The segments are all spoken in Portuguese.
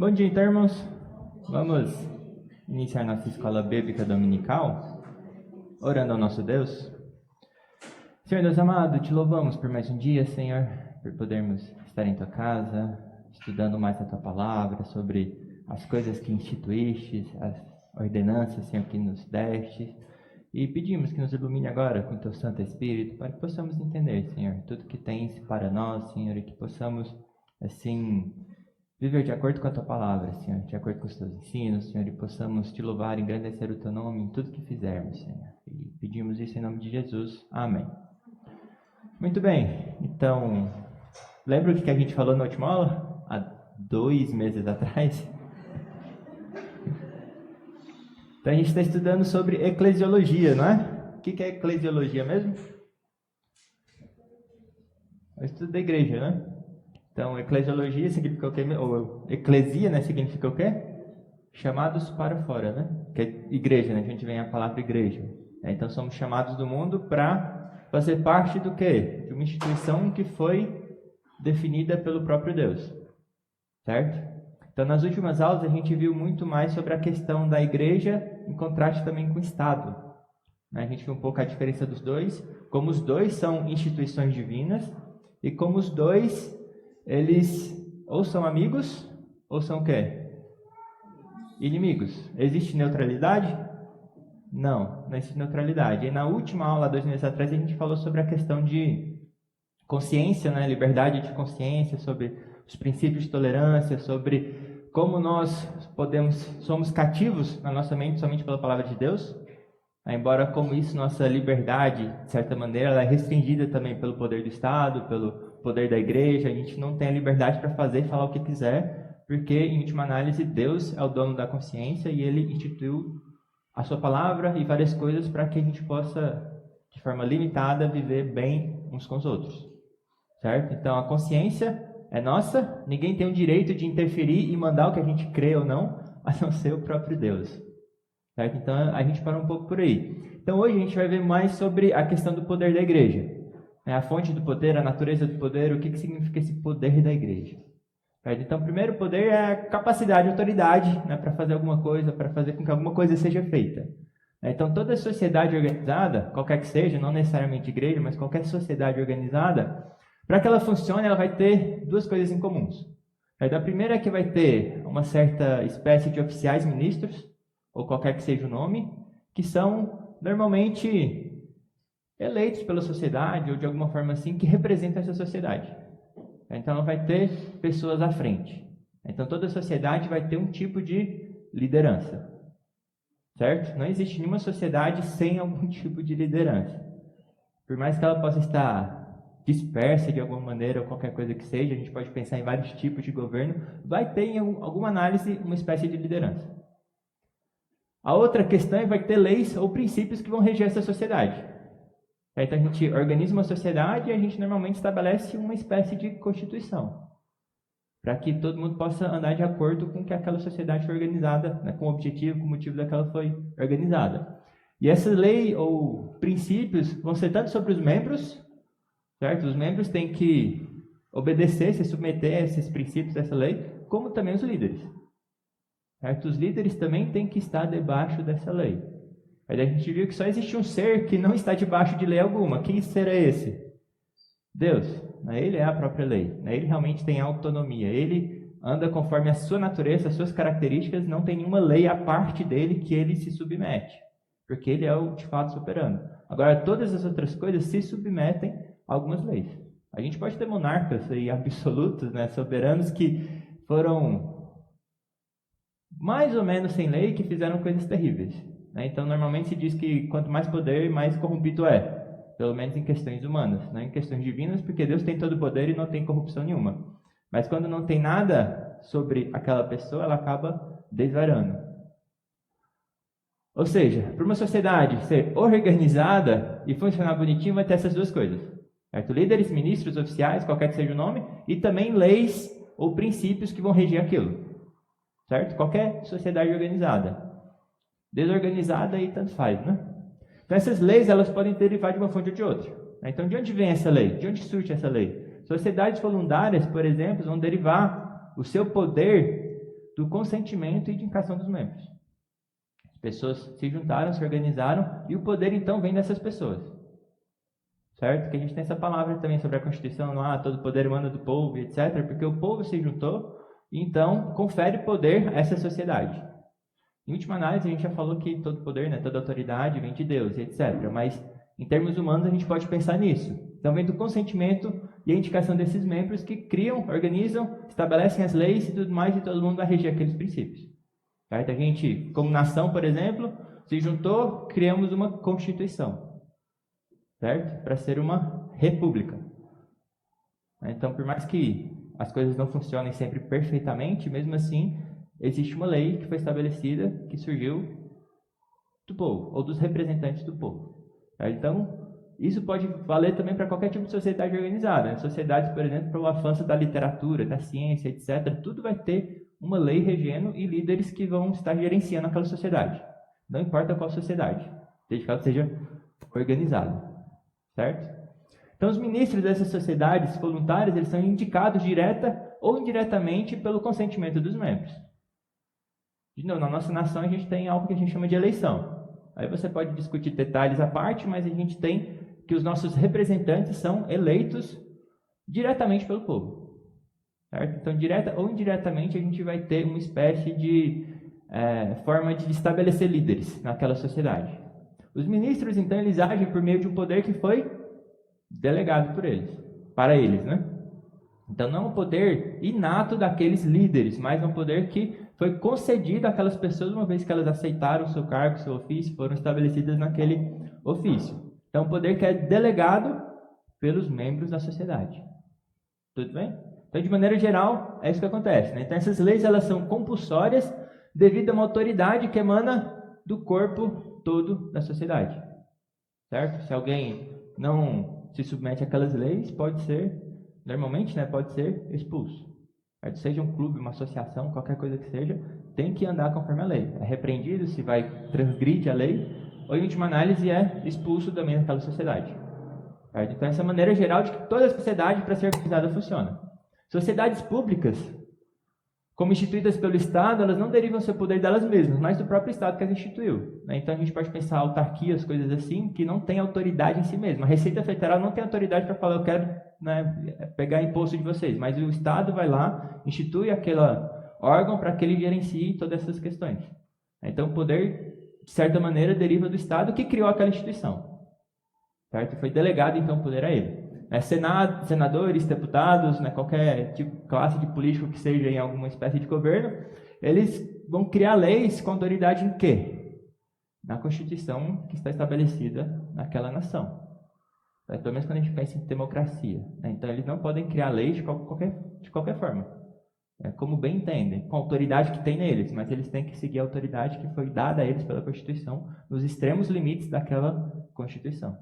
Bom dia, então, irmãos. Vamos iniciar nossa escola bíblica dominical, orando ao nosso Deus. Senhor Deus amado, te louvamos por mais um dia, Senhor, por podermos estar em tua casa, estudando mais a tua palavra, sobre as coisas que instituíste, as ordenanças, Senhor, que nos deste. E pedimos que nos ilumine agora com teu Santo Espírito, para que possamos entender, Senhor, tudo que tens para nós, Senhor, e que possamos, assim, viver de acordo com a tua palavra, Senhor, de acordo com os teus ensinos, Senhor, e possamos te louvar e engrandecer o teu nome em tudo que fizermos, Senhor. E pedimos isso em nome de Jesus. Amém. Muito bem, então, lembra o que a gente falou na última aula? Há 2 meses atrás? Então a gente está estudando sobre eclesiologia, não é? O que é eclesiologia mesmo? É o estudo da igreja, né? Então, eclesiologia significa o quê? Ou eclesia, né? Significa o quê? Chamados para fora, né? Que é igreja, né? A gente vem a palavra igreja. Então, somos chamados do mundo para fazer parte do quê? De uma instituição que foi definida pelo próprio Deus. Certo? Então, nas últimas aulas, a gente viu muito mais sobre a questão da igreja em contraste também com o Estado. A gente viu um pouco a diferença dos dois, como os dois são instituições divinas e como os dois, eles ou são amigos ou são o quê? Inimigos. Existe neutralidade? Não existe neutralidade. E na última aula, 2 meses atrás, a gente falou sobre a questão de consciência, né? Liberdade de consciência, sobre os princípios de tolerância, sobre como nós somos cativos na nossa mente somente pela palavra de Deus, embora como isso, nossa liberdade, de certa maneira, ela é restringida também pelo poder do Estado, pelo poder da igreja. A gente não tem a liberdade para fazer e falar o que quiser, porque, em última análise, Deus é o dono da consciência e Ele instituiu a sua palavra e várias coisas para que a gente possa, de forma limitada, viver bem uns com os outros. Certo? Então, a consciência é nossa, ninguém tem o direito de interferir e mandar o que a gente crê ou não, a não ser o próprio Deus. Certo? Então, a gente para um pouco por aí. Então, hoje a gente vai ver mais sobre a questão do poder da igreja. A fonte do poder, a natureza do poder, o que significa esse poder da igreja. Certo? Então, o primeiro poder é a capacidade, a autoridade, né, para fazer alguma coisa, para fazer com que alguma coisa seja feita. Então, toda sociedade organizada, qualquer que seja, não necessariamente igreja, mas qualquer sociedade organizada, para que ela funcione, ela vai ter 2 coisas em comuns. A primeira é que vai ter uma certa espécie de oficiais ministros, ou qualquer que seja o nome, que são normalmente eleitos pela sociedade, ou de alguma forma assim, que representam essa sociedade. Então, ela vai ter pessoas à frente. Então, toda sociedade vai ter um tipo de liderança. Certo? Não existe nenhuma sociedade sem algum tipo de liderança. Por mais que ela possa estar dispersa de alguma maneira ou qualquer coisa que seja, a gente pode pensar em vários tipos de governo, vai ter em alguma análise uma espécie de liderança. A outra questão é que vai ter leis ou princípios que vão reger essa sociedade. Então a gente organiza uma sociedade e a gente normalmente estabelece uma espécie de constituição, para que todo mundo possa andar de acordo com que aquela sociedade foi organizada, né, com o objetivo, com o motivo daquela foi organizada. E essa lei ou princípios vão ser tanto sobre os membros, certo? Os membros têm que obedecer, se submeter a esses princípios dessa lei, como também os líderes. Certo? Os líderes também têm que estar debaixo dessa lei. Aí a gente viu que só existe um ser que não está debaixo de lei alguma. Quem será esse? Deus. Ele é a própria lei. Ele realmente tem autonomia. Ele anda conforme a sua natureza, as suas características. Não tem nenhuma lei à parte dele que ele se submete, porque ele é o de fato soberano. Agora, todas as outras coisas se submetem a algumas leis. A gente pode ter monarcas aí absolutos, né, soberanos, que foram mais ou menos sem lei, que fizeram coisas terríveis. Então, normalmente se diz que quanto mais poder, mais corrompido é. Pelo menos em questões humanas. Não em questões divinas, porque Deus tem todo o poder e não tem corrupção nenhuma. Mas quando não tem nada sobre aquela pessoa, ela acaba desvariando. Ou seja, para uma sociedade ser organizada e funcionar bonitinho, vai ter essas 2 coisas. Certo? Líderes, ministros, oficiais, qualquer que seja o nome, e também leis ou princípios que vão reger aquilo. Certo? Qualquer sociedade organizada. Desorganizada aí tanto faz, né? Então essas leis, elas podem derivar de uma fonte ou de outra. Então de onde vem essa lei? De onde surge essa lei? Sociedades voluntárias, por exemplo, vão derivar o seu poder do consentimento e de indicação dos membros. As pessoas se juntaram, se organizaram, e o poder então vem dessas pessoas. Certo? Que a gente tem essa palavra também sobre a Constituição, todo poder emana do povo, etc., porque o povo se juntou e então confere poder a essa sociedade. Em última análise, a gente já falou que todo poder, toda autoridade vem de Deus, etc., mas em termos humanos a gente pode pensar nisso. Então vem do consentimento e a indicação desses membros que criam, organizam, estabelecem as leis e tudo mais, e todo mundo vai reger aqueles princípios. Certo? A gente, como nação, por exemplo, se juntou, criamos uma Constituição. Certo? Para ser uma república. Então, por mais que as coisas não funcionem sempre perfeitamente, mesmo assim, existe uma lei que foi estabelecida, que surgiu do povo, ou dos representantes do povo. Certo? Então, isso pode valer também para qualquer tipo de sociedade organizada. Sociedades, por exemplo, para o avanço da literatura, da ciência, etc., tudo vai ter uma lei regendo e líderes que vão estar gerenciando aquela sociedade. Não importa qual sociedade, desde que ela seja organizada. Certo? Então, os ministros dessas sociedades voluntárias, eles são indicados direta ou indiretamente pelo consentimento dos membros. De novo, na nossa nação a gente tem algo que a gente chama de eleição. Aí você pode discutir detalhes à parte, mas a gente tem que os nossos representantes são eleitos diretamente pelo povo. Certo? Então, direta ou indiretamente, a gente vai ter uma espécie de forma de estabelecer líderes naquela sociedade. Os ministros, então, eles agem por meio de um poder que foi delegado por eles, para eles, Então, não é um poder inato daqueles líderes, mas é um poder que foi concedido àquelas pessoas uma vez que elas aceitaram o seu cargo, o seu ofício, foram estabelecidas naquele ofício. Então, é um poder que é delegado pelos membros da sociedade. Tudo bem? Então, de maneira geral, é isso que acontece. Então, essas leis elas são compulsórias devido a uma autoridade que emana do corpo todo da sociedade, certo? Se alguém não se submete àquelas leis, pode ser, normalmente, pode ser expulso. Certo? Seja um clube, uma associação, qualquer coisa que seja, tem que andar conforme a lei. É repreendido se transgride a lei, ou em última análise é expulso também daquela sociedade. Certo? Então essa é a maneira geral de que toda a sociedade, para ser organizada, funciona. Sociedades públicas, como instituídas pelo Estado, elas não derivam seu poder delas mesmas, mas do próprio Estado que as instituiu. Então a gente pode pensar autarquias, coisas assim, que não têm autoridade em si mesma. A Receita Federal não tem autoridade para falar, eu quero pegar imposto de vocês, mas o Estado vai lá, institui aquele órgão para que ele gerencie todas essas questões. Então o poder, de certa maneira, deriva do Estado que criou aquela instituição. Certo? Foi delegado então o poder a ele. Senado, senadores, deputados, qualquer tipo, classe de político que seja em alguma espécie de governo, eles vão criar leis com autoridade em quê? Na Constituição que está estabelecida naquela nação. Pelo menos quando a gente pensa em democracia. Então, eles não podem criar leis de qualquer forma. Como bem entendem, com a autoridade que tem neles, mas eles têm que seguir a autoridade que foi dada a eles pela Constituição, nos extremos limites daquela Constituição.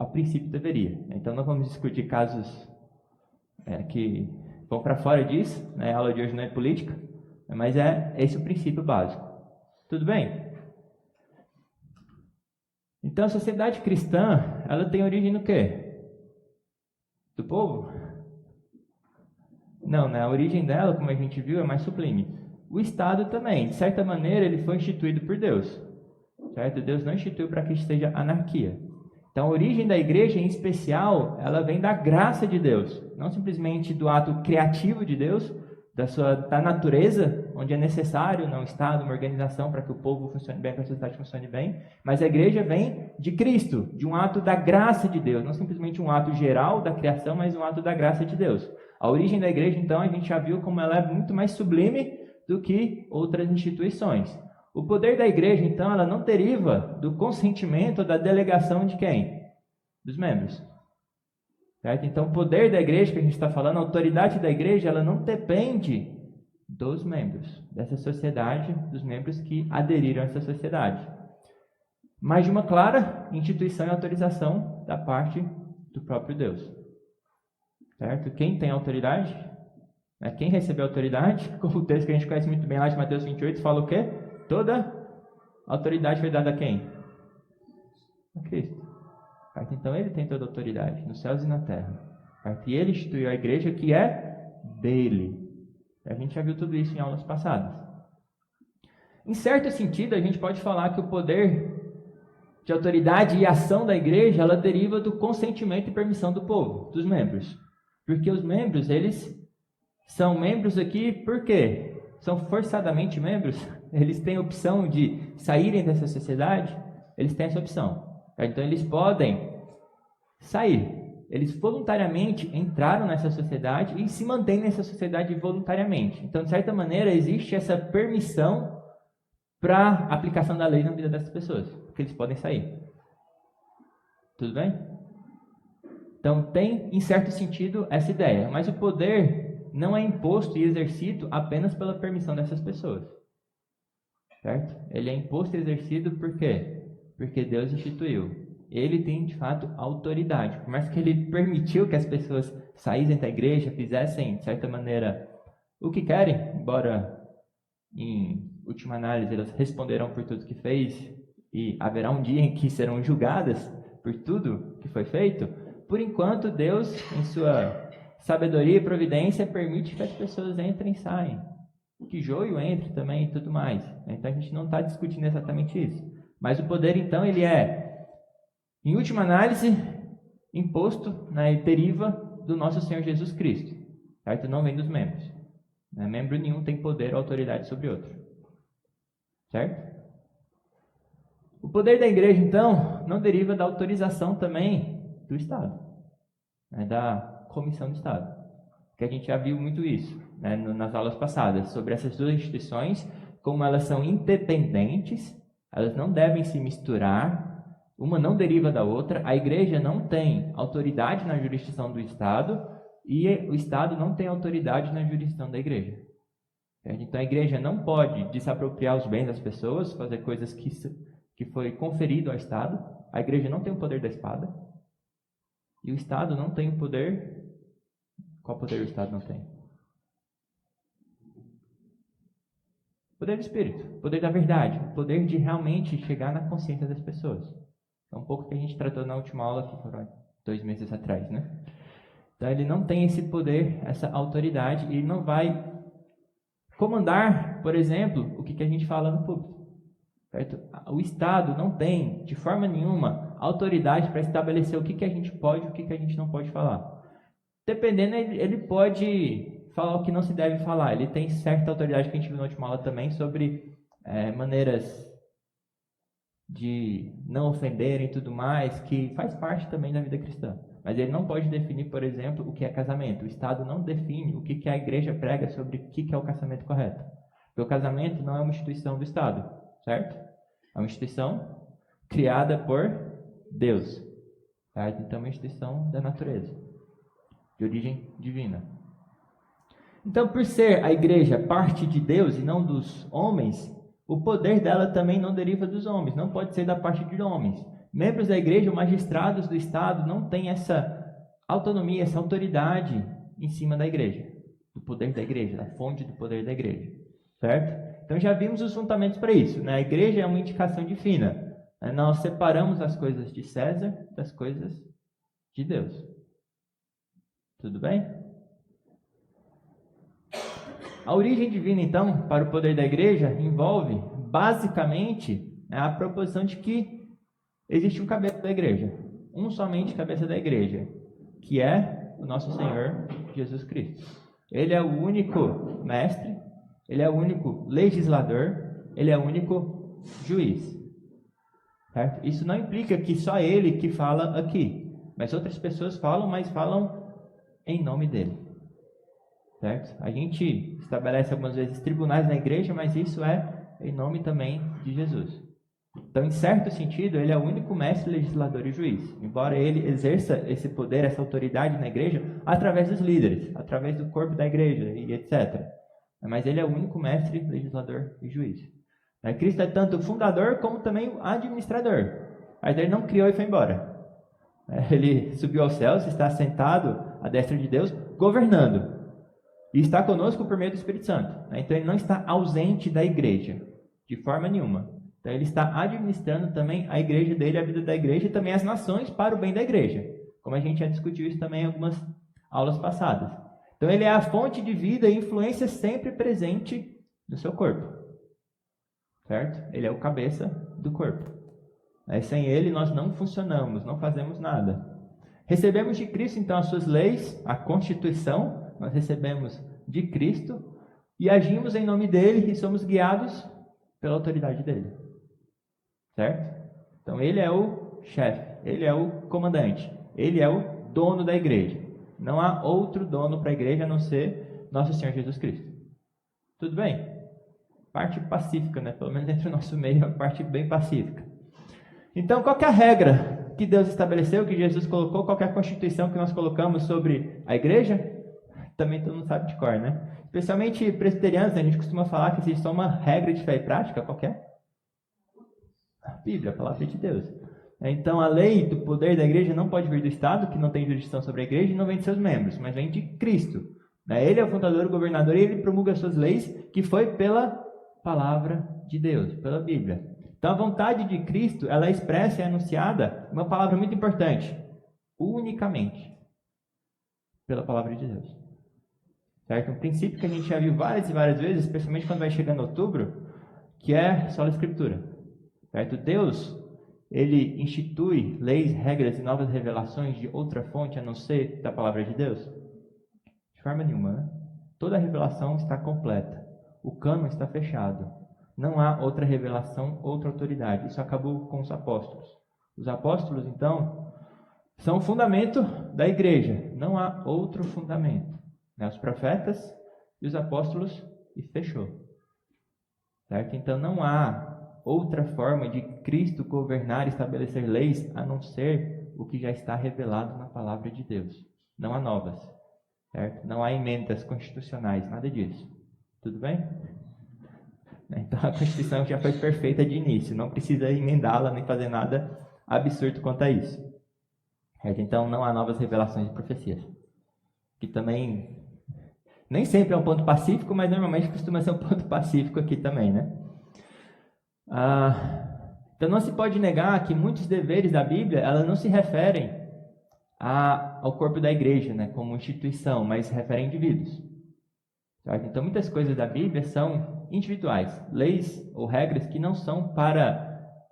A princípio deveria. Então não vamos discutir casos que vão para fora disso. A aula de hoje não é política, mas é esse o princípio básico. Tudo bem? Então a sociedade cristã, ela tem origem no quê? Do povo? Não, a origem dela, como a gente viu, é mais sublime. O Estado também, de certa maneira, ele foi instituído por Deus. Certo? Deus não instituiu para que seja anarquia. Então, a origem da igreja, em especial, ela vem da graça de Deus, não simplesmente do ato criativo de Deus, da natureza, onde é necessário um Estado, uma organização para que o povo funcione bem, para que a sociedade funcione bem, mas a igreja vem de Cristo, de um ato da graça de Deus, não simplesmente um ato geral da criação, mas um ato da graça de Deus. A origem da igreja, então, a gente já viu como ela é muito mais sublime do que outras instituições. O poder da igreja, então, ela não deriva do consentimento ou da delegação de quem? Dos membros. Certo? Então, o poder da igreja que a gente está falando, a autoridade da igreja, ela não depende dos membros, dessa sociedade, dos membros que aderiram a essa sociedade. Mas de uma clara instituição e autorização da parte do próprio Deus. Certo? Quem tem autoridade? Quem recebeu autoridade? Como o texto que a gente conhece muito bem lá de Mateus 28, fala o quê? Toda autoridade foi dada a quem? A Cristo. Então ele tem toda a autoridade nos céus e na terra. E ele instituiu a igreja que é dele. A gente já viu tudo isso em aulas passadas. Em certo sentido, a gente pode falar que o poder de autoridade e ação da igreja, ela deriva do consentimento e permissão do povo, dos membros. Porque os membros, eles são membros aqui por quê? São forçadamente membros? Eles têm a opção de saírem dessa sociedade? Eles têm essa opção. Então, eles podem sair. Eles voluntariamente entraram nessa sociedade e se mantêm nessa sociedade voluntariamente. Então, de certa maneira, existe essa permissão para a aplicação da lei na vida dessas pessoas, porque eles podem sair. Tudo bem? Então, tem, em certo sentido, essa ideia. Mas o poder não é imposto e exercido apenas pela permissão dessas pessoas. Certo? Ele é imposto e exercido por quê? Porque Deus instituiu. Ele tem, de fato, autoridade. Por mais que ele permitiu que as pessoas saíssem da igreja, fizessem, de certa maneira, o que querem, embora, em última análise, elas responderão por tudo que fez, e haverá um dia em que serão julgadas por tudo que foi feito, por enquanto, Deus, em sua sabedoria e providência, permite que as pessoas entrem e saiam. Que joio entre também e tudo mais. Então, a gente não está discutindo exatamente isso. Mas o poder, então, ele é, em última análise, imposto, né, e deriva do nosso Senhor Jesus Cristo. Certo? Não vem dos membros. Né? Membro nenhum tem poder ou autoridade sobre outro. Certo? O poder da igreja, então, não deriva da autorização também do Estado, né, da comissão do Estado. Que a gente já viu muito isso, né, nas aulas passadas, sobre essas duas instituições, como elas são independentes, elas não devem se misturar, uma não deriva da outra, a igreja não tem autoridade na jurisdição do Estado e o Estado não tem autoridade na jurisdição da igreja. Então a igreja não pode desapropriar os bens das pessoas, fazer coisas que foi conferido ao Estado, a igreja não tem o poder da espada, e o Estado não tem o poder. Qual poder o Estado não tem? O poder do Espírito, o poder da verdade, o poder de realmente chegar na consciência das pessoas. É um pouco que a gente tratou na última aula, que foram 2 meses atrás, né? Então ele não tem esse poder, essa autoridade, e ele não vai comandar, por exemplo, o que a gente fala no público. Certo? O Estado não tem, de forma nenhuma, autoridade para estabelecer o que a gente pode e o que a gente não pode falar. Dependendo, ele pode falar o que não se deve falar. Ele tem certa autoridade, que a gente viu na última aula também, sobre maneiras de não ofenderem e tudo mais, que faz parte também da vida cristã. Mas ele não pode definir, por exemplo, o que é casamento. O Estado não define o que a igreja prega sobre o que é o casamento correto. Porque o casamento não é uma instituição do Estado, certo? É uma instituição criada por Deus. Certo? Então é uma instituição da natureza, de origem divina. Então, por ser a igreja parte de Deus e não dos homens, o poder dela também não deriva dos homens, não pode ser da parte de homens. Membros da igreja, magistrados do Estado, não têm essa autonomia, essa autoridade em cima da igreja, do poder da igreja, da fonte do poder da igreja. Certo? Então já vimos os fundamentos para isso. Né? A igreja é uma indicação divina. Nós separamos as coisas de César das coisas de Deus. Tudo bem? A origem divina, então, para o poder da igreja, envolve, basicamente, a proposição de que existe um cabeça da igreja. Um somente cabeça da igreja, que é o nosso Senhor Jesus Cristo. Ele é o único mestre, ele é o único legislador, ele é o único juiz. Certo? Isso não implica que só ele que fala aqui, mas outras pessoas falam, mas falam em nome dele. Certo? A gente estabelece algumas vezes tribunais na igreja, mas isso é em nome também de Jesus. Então, em certo sentido, ele é o único mestre, legislador e juiz. Embora ele exerça esse poder, essa autoridade na igreja, através dos líderes, através do corpo da igreja e etc. Mas ele é o único mestre, legislador e juiz. Cristo é tanto o fundador como também o administrador. Mas ele não criou e foi embora. Ele subiu aos céus, está sentado à destra de Deus, governando. E está conosco por meio do Espírito Santo. Então ele não está ausente da igreja, de forma nenhuma. Então ele está administrando também a igreja dele, a vida da igreja e também as nações para o bem da igreja. Como a gente já discutiu isso também em algumas aulas passadas. Então ele é a fonte de vida e influência sempre presente no seu corpo. Certo? Ele é o cabeça do corpo. Sem ele nós não funcionamos, não fazemos nada. Recebemos de Cristo então as suas leis, a Constituição, nós recebemos de Cristo e agimos em nome dele e somos guiados pela autoridade dele. Certo? Então ele é o chefe, ele é o comandante, ele é o dono da igreja. Não há outro dono para a igreja a não ser nosso Senhor Jesus Cristo. Tudo bem? Parte pacífica, né? Pelo menos entre o nosso meio, é uma parte bem pacífica. Então, qual que é a regra que Deus estabeleceu, que Jesus colocou? Qual que é a constituição que nós colocamos sobre a igreja? Também todo mundo sabe de cor, né? Especialmente presbiterianos, a gente costuma falar que existe só uma regra de fé e prática. Qual que é? A Bíblia, a palavra de Deus. Então, a lei do poder da igreja não pode vir do Estado, que não tem jurisdição sobre a igreja, e não vem de seus membros, mas vem de Cristo. Ele é o fundador, o governador, e ele promulga as suas leis, que foi pela palavra de Deus, pela Bíblia. Então, a vontade de Cristo, ela é expressa e é anunciada, uma palavra muito importante, unicamente pela palavra de Deus. Certo? Um princípio que a gente já viu várias e várias vezes, especialmente quando vai chegando outubro, que é só a Escritura. Certo? Deus, ele institui leis, regras e novas revelações de outra fonte a não ser da palavra de Deus? De forma nenhuma, né? Toda a revelação está completa. O cânon está fechado. Não há outra revelação, outra autoridade. Isso acabou com os apóstolos. Os apóstolos, então, são o fundamento da igreja. Não há outro fundamento. Os profetas e os apóstolos, e fechou. Certo? Então, não há outra forma de Cristo governar e estabelecer leis a não ser o que já está revelado na palavra de Deus. Não há novas. Certo? Não há emendas constitucionais, nada disso. Tudo bem? Então a Constituição já foi perfeita de início, não precisa emendá-la nem fazer nada absurdo quanto a isso. Certo? Então não há novas revelações de profecias. Que também nem sempre é um ponto pacífico, mas normalmente costuma ser um ponto pacífico aqui também, né? Então não se pode negar que muitos deveres da Bíblia, elas não se referem ao corpo da igreja, né, como instituição, mas se referem a indivíduos. Certo? Então muitas coisas da Bíblia são individuais, leis ou regras que não são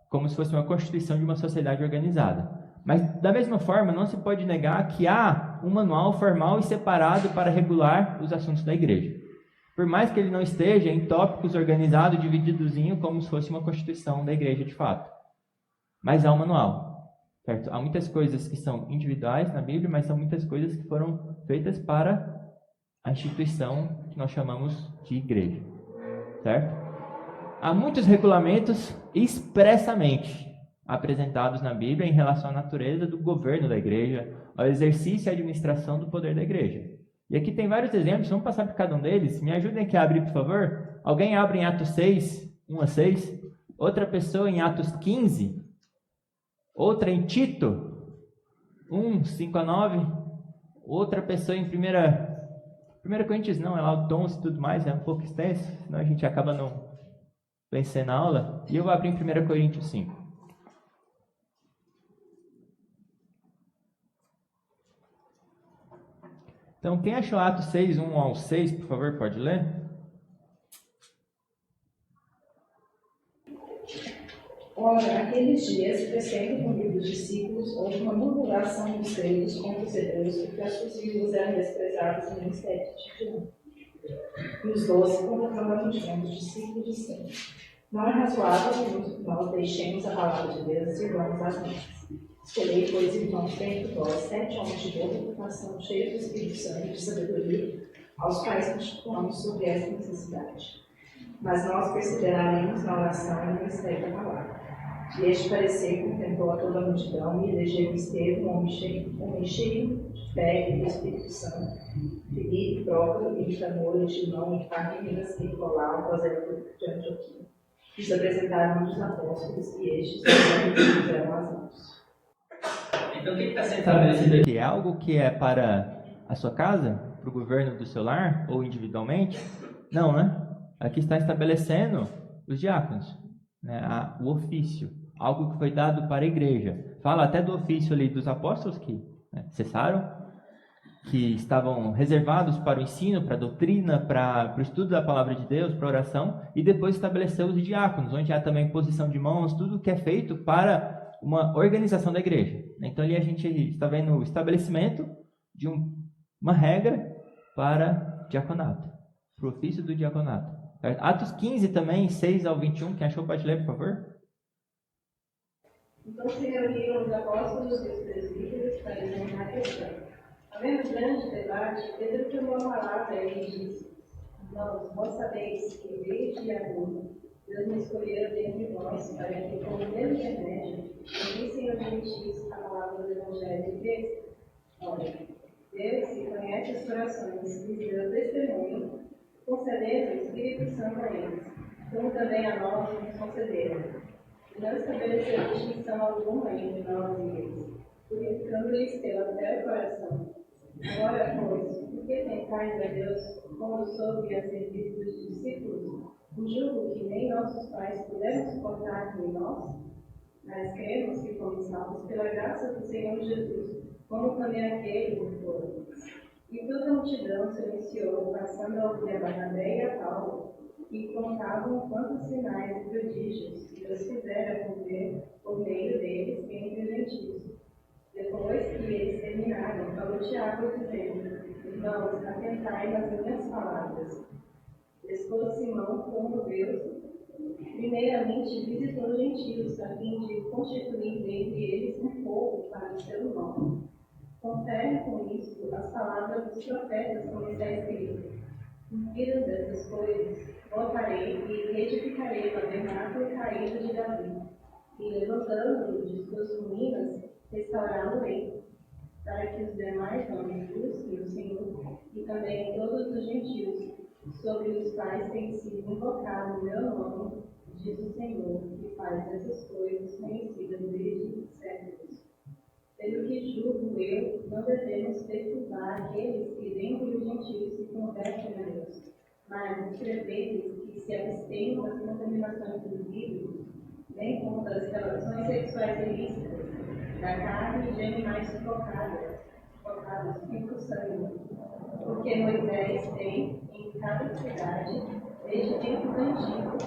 como se fosse uma constituição de uma sociedade organizada. Mas da mesma forma, não se pode negar que há um manual formal e separado para regular os assuntos da igreja. Por mais que ele não esteja em tópicos organizados, divididozinho, como se fosse uma constituição da igreja de fato. Mas há um manual. Certo? Há muitas coisas que são individuais na Bíblia, mas são muitas coisas que foram feitas para a instituição que nós chamamos de igreja. Certo? Há muitos regulamentos expressamente apresentados na Bíblia em relação à natureza do governo da igreja, ao exercício e administração do poder da igreja. E aqui tem vários exemplos, vamos passar por cada um deles. Me ajudem aqui a abrir, por favor. Alguém abre em Atos 6, 1 a 6. Outra pessoa em Atos 15. Outra em Tito 1, 5 a 9. Outra pessoa em 1 Coríntios, não, é lá o tons e tudo mais, é um pouco extenso, senão a gente acaba não vencendo a aula. E eu vou abrir em 1 Coríntios 5. Então, quem achou Atos 6, 1 ao 6, por favor, pode ler? Ora, aqueles dias, crescendo com dos discípulos, houve uma murmuração dos gregos contra os hebreus, porque as suas vírgulas eram desprezadas no ministério de Tiago. E os 12 convocaram a multidão dos discípulos, dizendo: não é razoável que nós deixemos a palavra de Deus e sirvamos às mesas. Escolhei, pois, irmãos, dentre vós 7 homens de boa reputação, cheios do Espírito Santo e de sabedoria, aos quais constituamos sobre esta necessidade. Mas nós perseveraremos na oração e no ministério da palavra. E este parecer contemplou a toda a multidão e elegeu Estevão, homem cheio de fé e do Espírito Santo, Filipe, Próprio, e Nicanor, e Timão, e Parmenas, e Nicolau, Prosélito de Antioquia. Os apresentaram dos apóstolos e estes fizeram as mãos. Então, o que está sendo estabelecido aqui? É algo que é para a sua casa? Para o governo do seu lar? Ou individualmente? Não, né? Aqui está estabelecendo os diáconos, né? O ofício. Algo que foi dado para a igreja. Fala até do ofício ali dos apóstolos que cessaram. que estavam reservados para o ensino, para a doutrina, para o estudo da palavra de Deus, para a oração, e depois estabeleceu os diáconos, onde há também posição de mãos, tudo que é feito para uma organização da igreja. Então ali a gente está vendo o estabelecimento de uma regra para diaconato, para o ofício do diaconato. Atos 15 também, 6 ao 21, quem achou pode ler, por favor? Então se reuniram os apóstolos e os presbíteros para examinar a questão. Havendo grande debate, Pedro tomou a palavra e disse: Irmãos, vós sabeis que desde Abrão Deus me escolheu dentre vós para que, com o meu intermédio, ouvissem aos gentios a palavra do Evangelho de Cristo. Ora, Deus, que conhece os corações, lhes deu testemunho, concedendo o Espírito Santo a eles, como também a nós nos concederam. E não estabeleceu distinção alguma entre nós e eles, purificando-lhes pela fé o coração. Agora, pois, por que tentais a Deus, como soube a serviço dos discípulos, um jugo que nem nossos pais puderam suportar nem nós? Mas cremos que fomos salvos pela graça do Senhor Jesus, como também aquele que foram. E toda a multidão silenciou, passando a ouvir a Barnabé e a Paulo, e contavam quantos sinais e prodígios que Deus fizera cumprir por meio deles entre os gentios. Depois que eles terminaram, falou Tiago dizendo: Irmãos, atentai nas minhas palavras. Expôs Simão como Deus, primeiramente visitou os gentios, a fim de constituir dentre eles um povo para o seu nome. Confere com isso as palavras dos profetas, como está escrito: cumpridas dessas coisas, voltarei e reedificarei o tabernáculo caído de Davi, e levantando-o de suas ruínas, restaurá-lo-ei, para que os demais homens busquem o Senhor, e também todos os gentios, sobre os quais tem sido invocado o meu nome, diz o Senhor, que faz essas coisas conhecidas desde séculos. Pelo que julgo eu, não devemos perturbar aqueles que dentre os gentios se convertem a Deus, mas escrever-lhes que se abstenham das contaminações dos ídolos, bem como das relações sexuais ilícitas, da carne e de animais sufocados com sangue. Porque Moisés tem, em cada cidade, desde tempos antigos,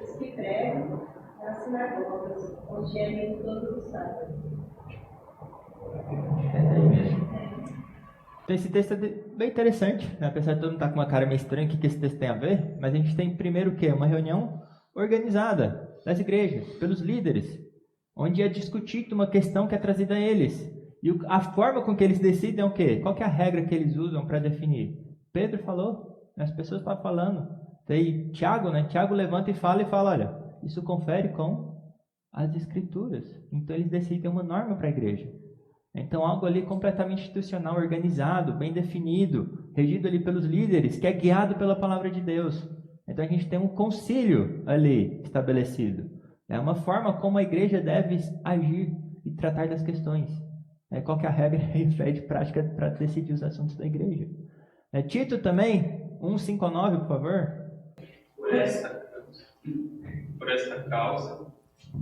os que pregam nas sinagogas, onde é lido todo o sábado. É aí mesmo. Então esse texto é bem interessante, né? Apesar de todo mundo estar com uma cara meio estranha, o que esse texto tem a ver? Mas a gente tem primeiro o quê? Uma reunião organizada das igrejas, pelos líderes, onde é discutida uma questão que é trazida a eles. E a forma com que eles decidem é o quê? Qual que é a regra que eles usam para definir? Pedro falou, as pessoas estavam falando. Daí Tiago, Tiago levanta e fala, olha, isso confere com as escrituras. Então eles decidem uma norma para a igreja. Então algo ali completamente institucional, organizado, bem definido, regido ali pelos líderes, que é guiado pela palavra de Deus. Então a gente tem um concílio ali estabelecido. É uma forma como a igreja deve agir e tratar das questões. Qual que é a regra e fé de prática para decidir os assuntos da igreja? Tito também, 1:5-9, por favor. Por esta causa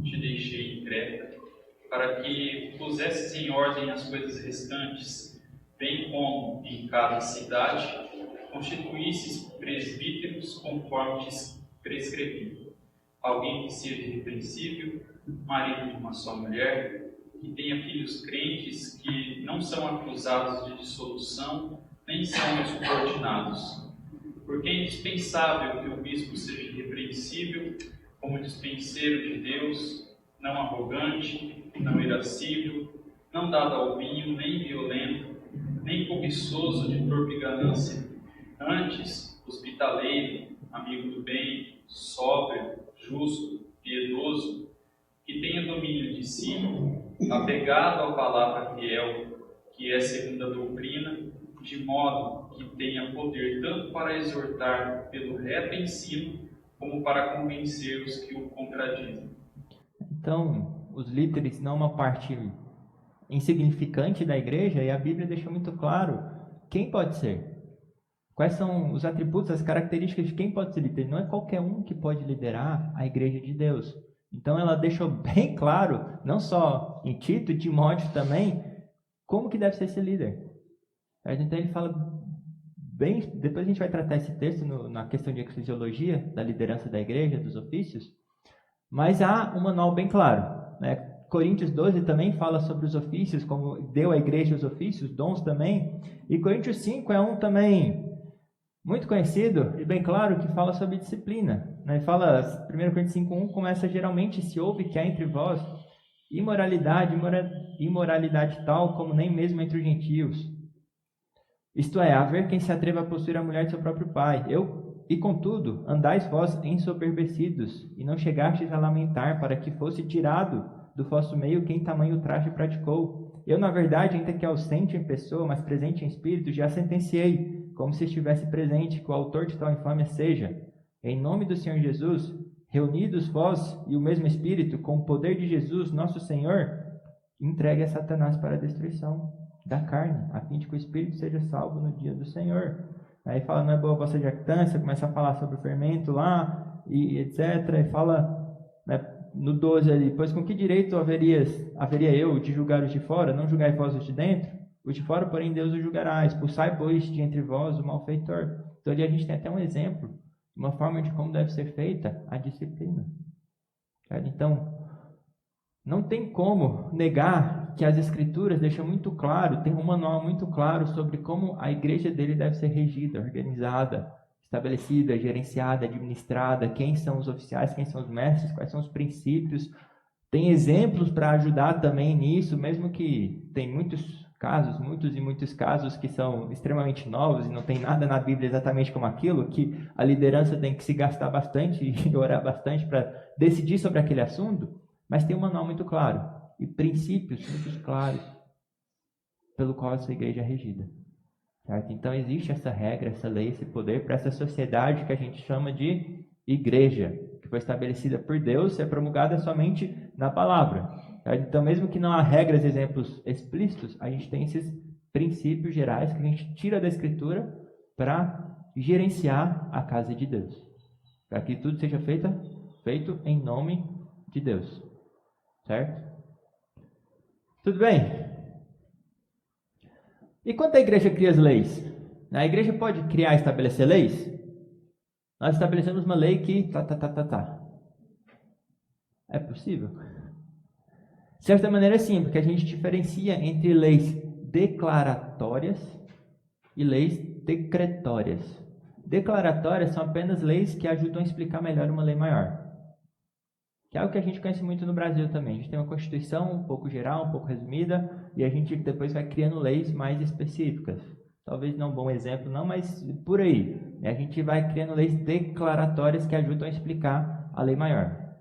te deixei em Creta, para que pusesses em ordem as coisas restantes, bem como em cada cidade constituísses presbíteros conforme te prescrevi. Alguém que seja irrepreensível, marido de uma só mulher, que tenha filhos crentes que não são acusados de dissolução, nem são insubordinados. Porque é indispensável que o bispo seja irrepreensível, como dispenseiro de Deus, não arrogante, não irascível, não dado ao vinho, nem violento, nem cobiçoso de torpe ganância. Antes, hospitaleiro, amigo do bem, sóbrio, justo, piedoso, que tenha domínio de si, apegado à palavra fiel, que é segundo a doutrina, de modo que tenha poder tanto para exortar pelo reto ensino, como para convencer os que o contradizem. Então, os líderes não uma parte insignificante da igreja, e a Bíblia deixa muito claro quem pode ser. Quais são os atributos, as características de quem pode ser líder. Não é qualquer um que pode liderar a igreja de Deus. Então ela deixou bem claro, não só em Tito e Timóteo também, como que deve ser esse líder. Então ele fala bem, depois a gente vai tratar esse texto na questão de eclesiologia, da liderança da igreja, dos ofícios, mas há um manual bem claro, né? Coríntios 12 também fala sobre os ofícios, como deu à igreja os ofícios, dons também, e Coríntios 5 é um também muito conhecido e bem claro que fala sobre disciplina, né? Fala, 1 Coríntios 5:1 começa: geralmente se ouve que há entre vós imoralidade tal como nem mesmo entre os gentios. Isto é, haver quem se atreva a possuir a mulher de seu próprio pai. E contudo, andais vós ensoberbecidos, e não chegastes a lamentar, para que fosse tirado do vosso meio quem tamanho traje praticou. Eu, na verdade, ainda que ausente em pessoa, mas presente em espírito, já sentenciei, como se estivesse presente, que o autor de tal infâmia seja, em nome do Senhor Jesus, reunidos vós e o mesmo Espírito, com o poder de Jesus, nosso Senhor, entregue a Satanás para a destruição da carne, a fim de que o Espírito seja salvo no dia do Senhor. Aí fala, não é boa a vossa jactância, começa a falar sobre o fermento lá, e etc. E fala, né, no 12 ali, pois com que direito haveria eu de julgar os de fora? Não julgai vós os de dentro? Os de fora, porém, Deus os julgará. Expulsai, pois, de entre vós o malfeitor. Então ali a gente tem até um exemplo, uma forma de como deve ser feita a disciplina. Certo? Então, não tem como negar que as Escrituras deixam muito claro, tem um manual muito claro sobre como a igreja dele deve ser regida, organizada, estabelecida, gerenciada, administrada, quem são os oficiais, quem são os mestres, quais são os princípios. Tem exemplos para ajudar também nisso, mesmo que tem muitos casos que são extremamente novos e não tem nada na Bíblia exatamente como aquilo, que a liderança tem que se gastar bastante e orar bastante para decidir sobre aquele assunto. Mas tem um manual muito claro e princípios muito claros pelo qual essa igreja é regida. Certo? Então existe essa regra, essa lei, esse poder para essa sociedade que a gente chama de igreja, que foi estabelecida por Deus e é promulgada somente na palavra. Certo? Então mesmo que não há regras, exemplos explícitos, a gente tem esses princípios gerais que a gente tira da Escritura para gerenciar a casa de Deus. Para que tudo seja feito em nome de Deus. Certo? Tudo bem? E quanto a igreja cria as leis? A igreja pode criar e estabelecer leis? Nós estabelecemos uma lei que É possível? De certa maneira sim, porque a gente diferencia entre leis declaratórias e leis decretórias. Declaratórias são apenas leis que ajudam a explicar melhor uma lei maior. Que é algo que a gente conhece muito no Brasil também. A gente tem uma Constituição um pouco geral, um pouco resumida, e a gente depois vai criando leis mais específicas. Talvez não um bom exemplo, não, mas por aí. A gente vai criando leis declaratórias que ajudam a explicar a lei maior.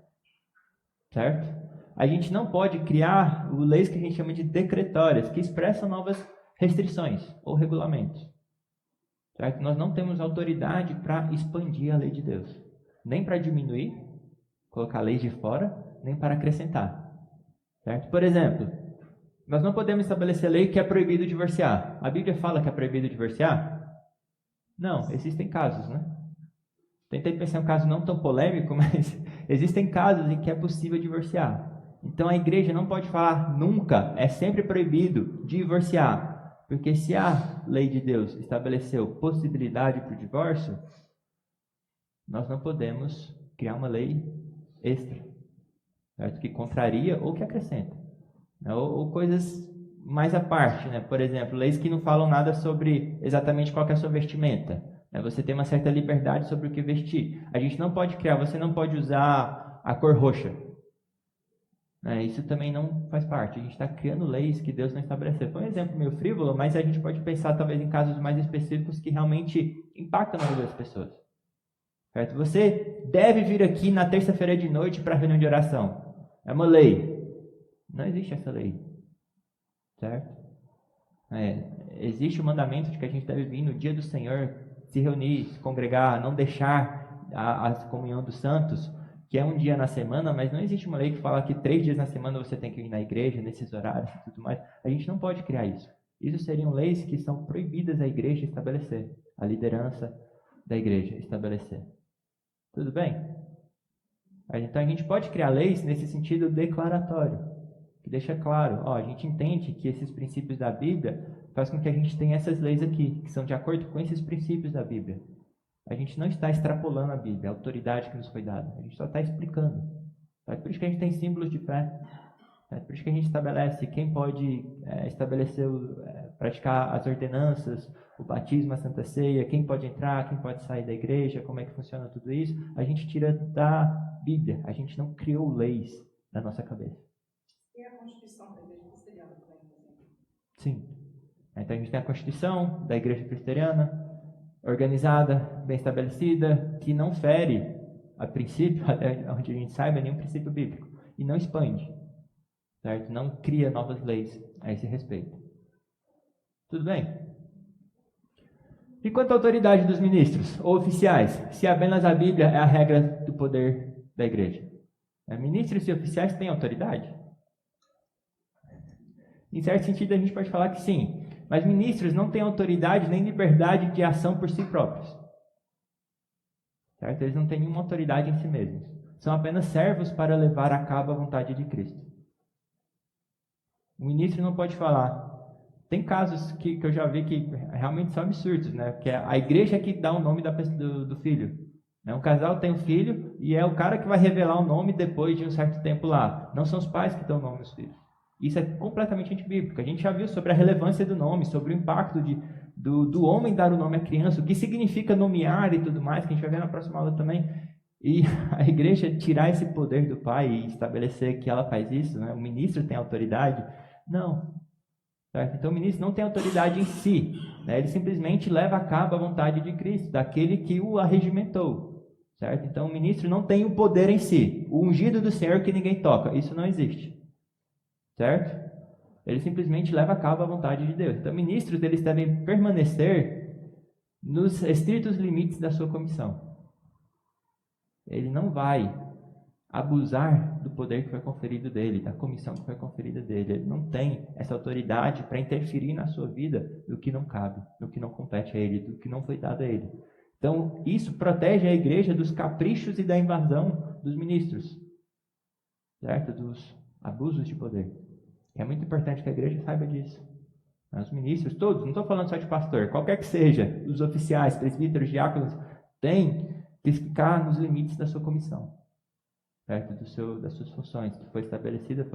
Certo? A gente não pode criar leis que a gente chama de decretórias, que expressam novas restrições ou regulamentos. Certo? Nós não temos autoridade para expandir a lei de Deus, nem para diminuir, colocar leis de fora, nem para acrescentar. Certo? Por exemplo, nós não podemos estabelecer lei que é proibido divorciar. A Bíblia fala que é proibido divorciar? Não, existem casos, né? Tentei pensar em um caso não tão polêmico, mas existem casos em que é possível divorciar. Então a igreja não pode falar nunca, é sempre proibido divorciar. Porque se a lei de Deus estabeleceu possibilidade para o divórcio, nós não podemos criar uma lei extra, certo? Que contraria ou que acrescenta, né? Ou coisas mais à parte, né? Por exemplo, leis que não falam nada sobre exatamente qual que é a sua vestimenta, né? Você tem uma certa liberdade sobre o que vestir. A gente não pode criar, você não pode usar a cor roxa, né? Isso também não faz parte. A gente está criando leis que Deus não estabeleceu. Foi um exemplo meio frívolo, mas a gente pode pensar talvez em casos mais específicos que realmente impactam na vida das pessoas. Certo? Você deve vir aqui na terça-feira de noite para a reunião de oração. É uma lei. Não existe essa lei. Certo? Existe o mandamento de que a gente deve vir no dia do Senhor, se reunir, se congregar, não deixar a comunhão dos santos, que é um dia na semana, mas não existe uma lei que fala que 3 dias na semana você tem que ir na igreja, nesses horários e tudo mais. A gente não pode criar isso. Isso seriam leis que são proibidas a igreja estabelecer, a liderança da igreja estabelecer. Tudo bem? Então a gente pode criar leis nesse sentido declaratório, que deixa claro, a gente entende que esses princípios da Bíblia faz com que a gente tenha essas leis aqui, que são de acordo com esses princípios da Bíblia. A gente não está extrapolando a Bíblia, a autoridade que nos foi dada. A gente só está explicando. É por isso que a gente tem símbolos de fé. É por isso que a gente estabelece quem pode praticar as ordenanças, o batismo, a Santa Ceia, quem pode entrar, quem pode sair da igreja, como é que funciona tudo isso. A gente tira da Bíblia. A gente não criou leis na nossa cabeça. E a Constituição da Igreja Presbiteriana também, por exemplo? Sim. Então a gente tem a Constituição da Igreja Presbiteriana, organizada, bem estabelecida, que não fere, a princípio, até onde a gente saiba, nenhum princípio bíblico. E não expande. Certo? Não cria novas leis a esse respeito. Tudo bem? E quanto à autoridade dos ministros ou oficiais? Se apenas a Bíblia é a regra do poder da igreja. Ministros e oficiais têm autoridade? Em certo sentido, a gente pode falar que sim. Mas ministros não têm autoridade nem liberdade de ação por si próprios. Certo? Eles não têm nenhuma autoridade em si mesmos. São apenas servos para levar a cabo a vontade de Cristo. O ministro não pode falar. Tem casos que eu já vi que realmente são absurdos, né? Que é a igreja que dá o nome do filho. Um casal tem um filho e é o cara que vai revelar o nome depois de um certo tempo lá. Não são os pais que dão o nome aos filhos. Isso é completamente antibíblico. A gente já viu sobre a relevância do nome, sobre o impacto do homem dar o nome à criança, o que significa nomear e tudo mais, que a gente vai ver na próxima aula também. E a igreja tirar esse poder do pai e estabelecer que ela faz isso, né? O ministro tem autoridade. Não. Certo? Então o ministro não tem autoridade em si. Né? Ele simplesmente leva a cabo a vontade de Cristo, daquele que o arregimentou. Certo? Então o ministro não tem o poder em si. O ungido do Senhor que ninguém toca. Isso não existe. Certo? Ele simplesmente leva a cabo a vontade de Deus. Então ministros eles devem permanecer nos estritos limites da sua comissão. Ele não vai abusar do poder que foi conferido dele, da comissão que foi conferida dele. Ele não tem essa autoridade para interferir na sua vida do que não cabe, do que não compete a ele, do que não foi dado a ele. Então, isso protege a igreja dos caprichos e da invasão dos ministros, certo? Dos abusos de poder. É muito importante que a igreja saiba disso. Os ministros, todos, não estou falando só de pastor, qualquer que seja, os oficiais, presbíteros, diáconos, têm que ficar nos limites da sua comissão. Perto das suas funções que foram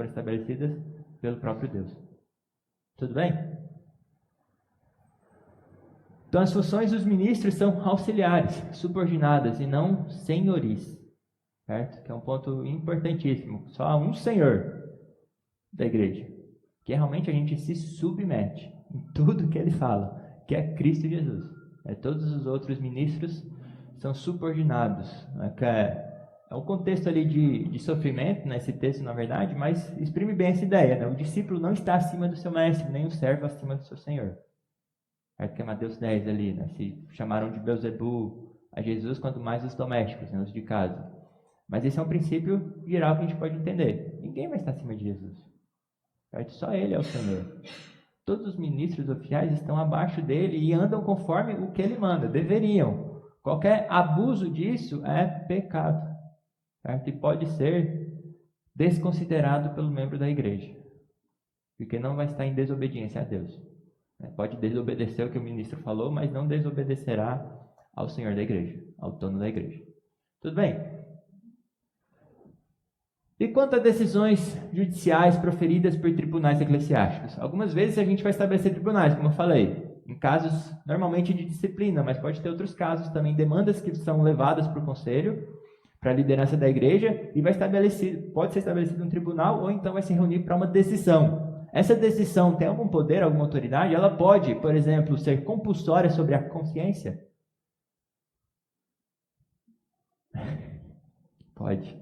estabelecidas pelo próprio Deus. Tudo bem? Então as funções dos ministros são auxiliares, subordinadas e não senhoris. Certo? Que é um ponto importantíssimo. Só há um senhor da igreja, que realmente a gente se submete em tudo que ele fala, que é Cristo Jesus. Todos os outros ministros são subordinados. É um contexto ali de sofrimento, nesse texto, na verdade, mas exprime bem essa ideia. Né? O discípulo não está acima do seu mestre, nem o servo acima do seu senhor. Que é Mateus 10 ali, né? Se chamaram de Beelzebu a Jesus, quanto mais os domésticos, né? Os de casa. Mas esse é um princípio geral que a gente pode entender. Ninguém vai estar acima de Jesus. Certo? Só ele é o Senhor. Todos os ministros oficiais estão abaixo dele e andam conforme o que ele manda. Deveriam. Qualquer abuso disso é pecado. Certo? E pode ser desconsiderado pelo membro da igreja, porque não vai estar em desobediência a Deus. Pode desobedecer o que o ministro falou, mas não desobedecerá ao Senhor da igreja, ao dono da igreja. Tudo bem? E quanto a decisões judiciais proferidas por tribunais eclesiásticos? Algumas vezes a gente vai estabelecer tribunais, como eu falei, em casos normalmente de disciplina, mas pode ter outros casos também, demandas que são levadas para o conselho, para a liderança da igreja, e pode ser estabelecido um tribunal, ou então vai se reunir para uma decisão. Essa decisão tem algum poder, alguma autoridade? Ela pode, por exemplo, ser compulsória sobre a consciência? Pode.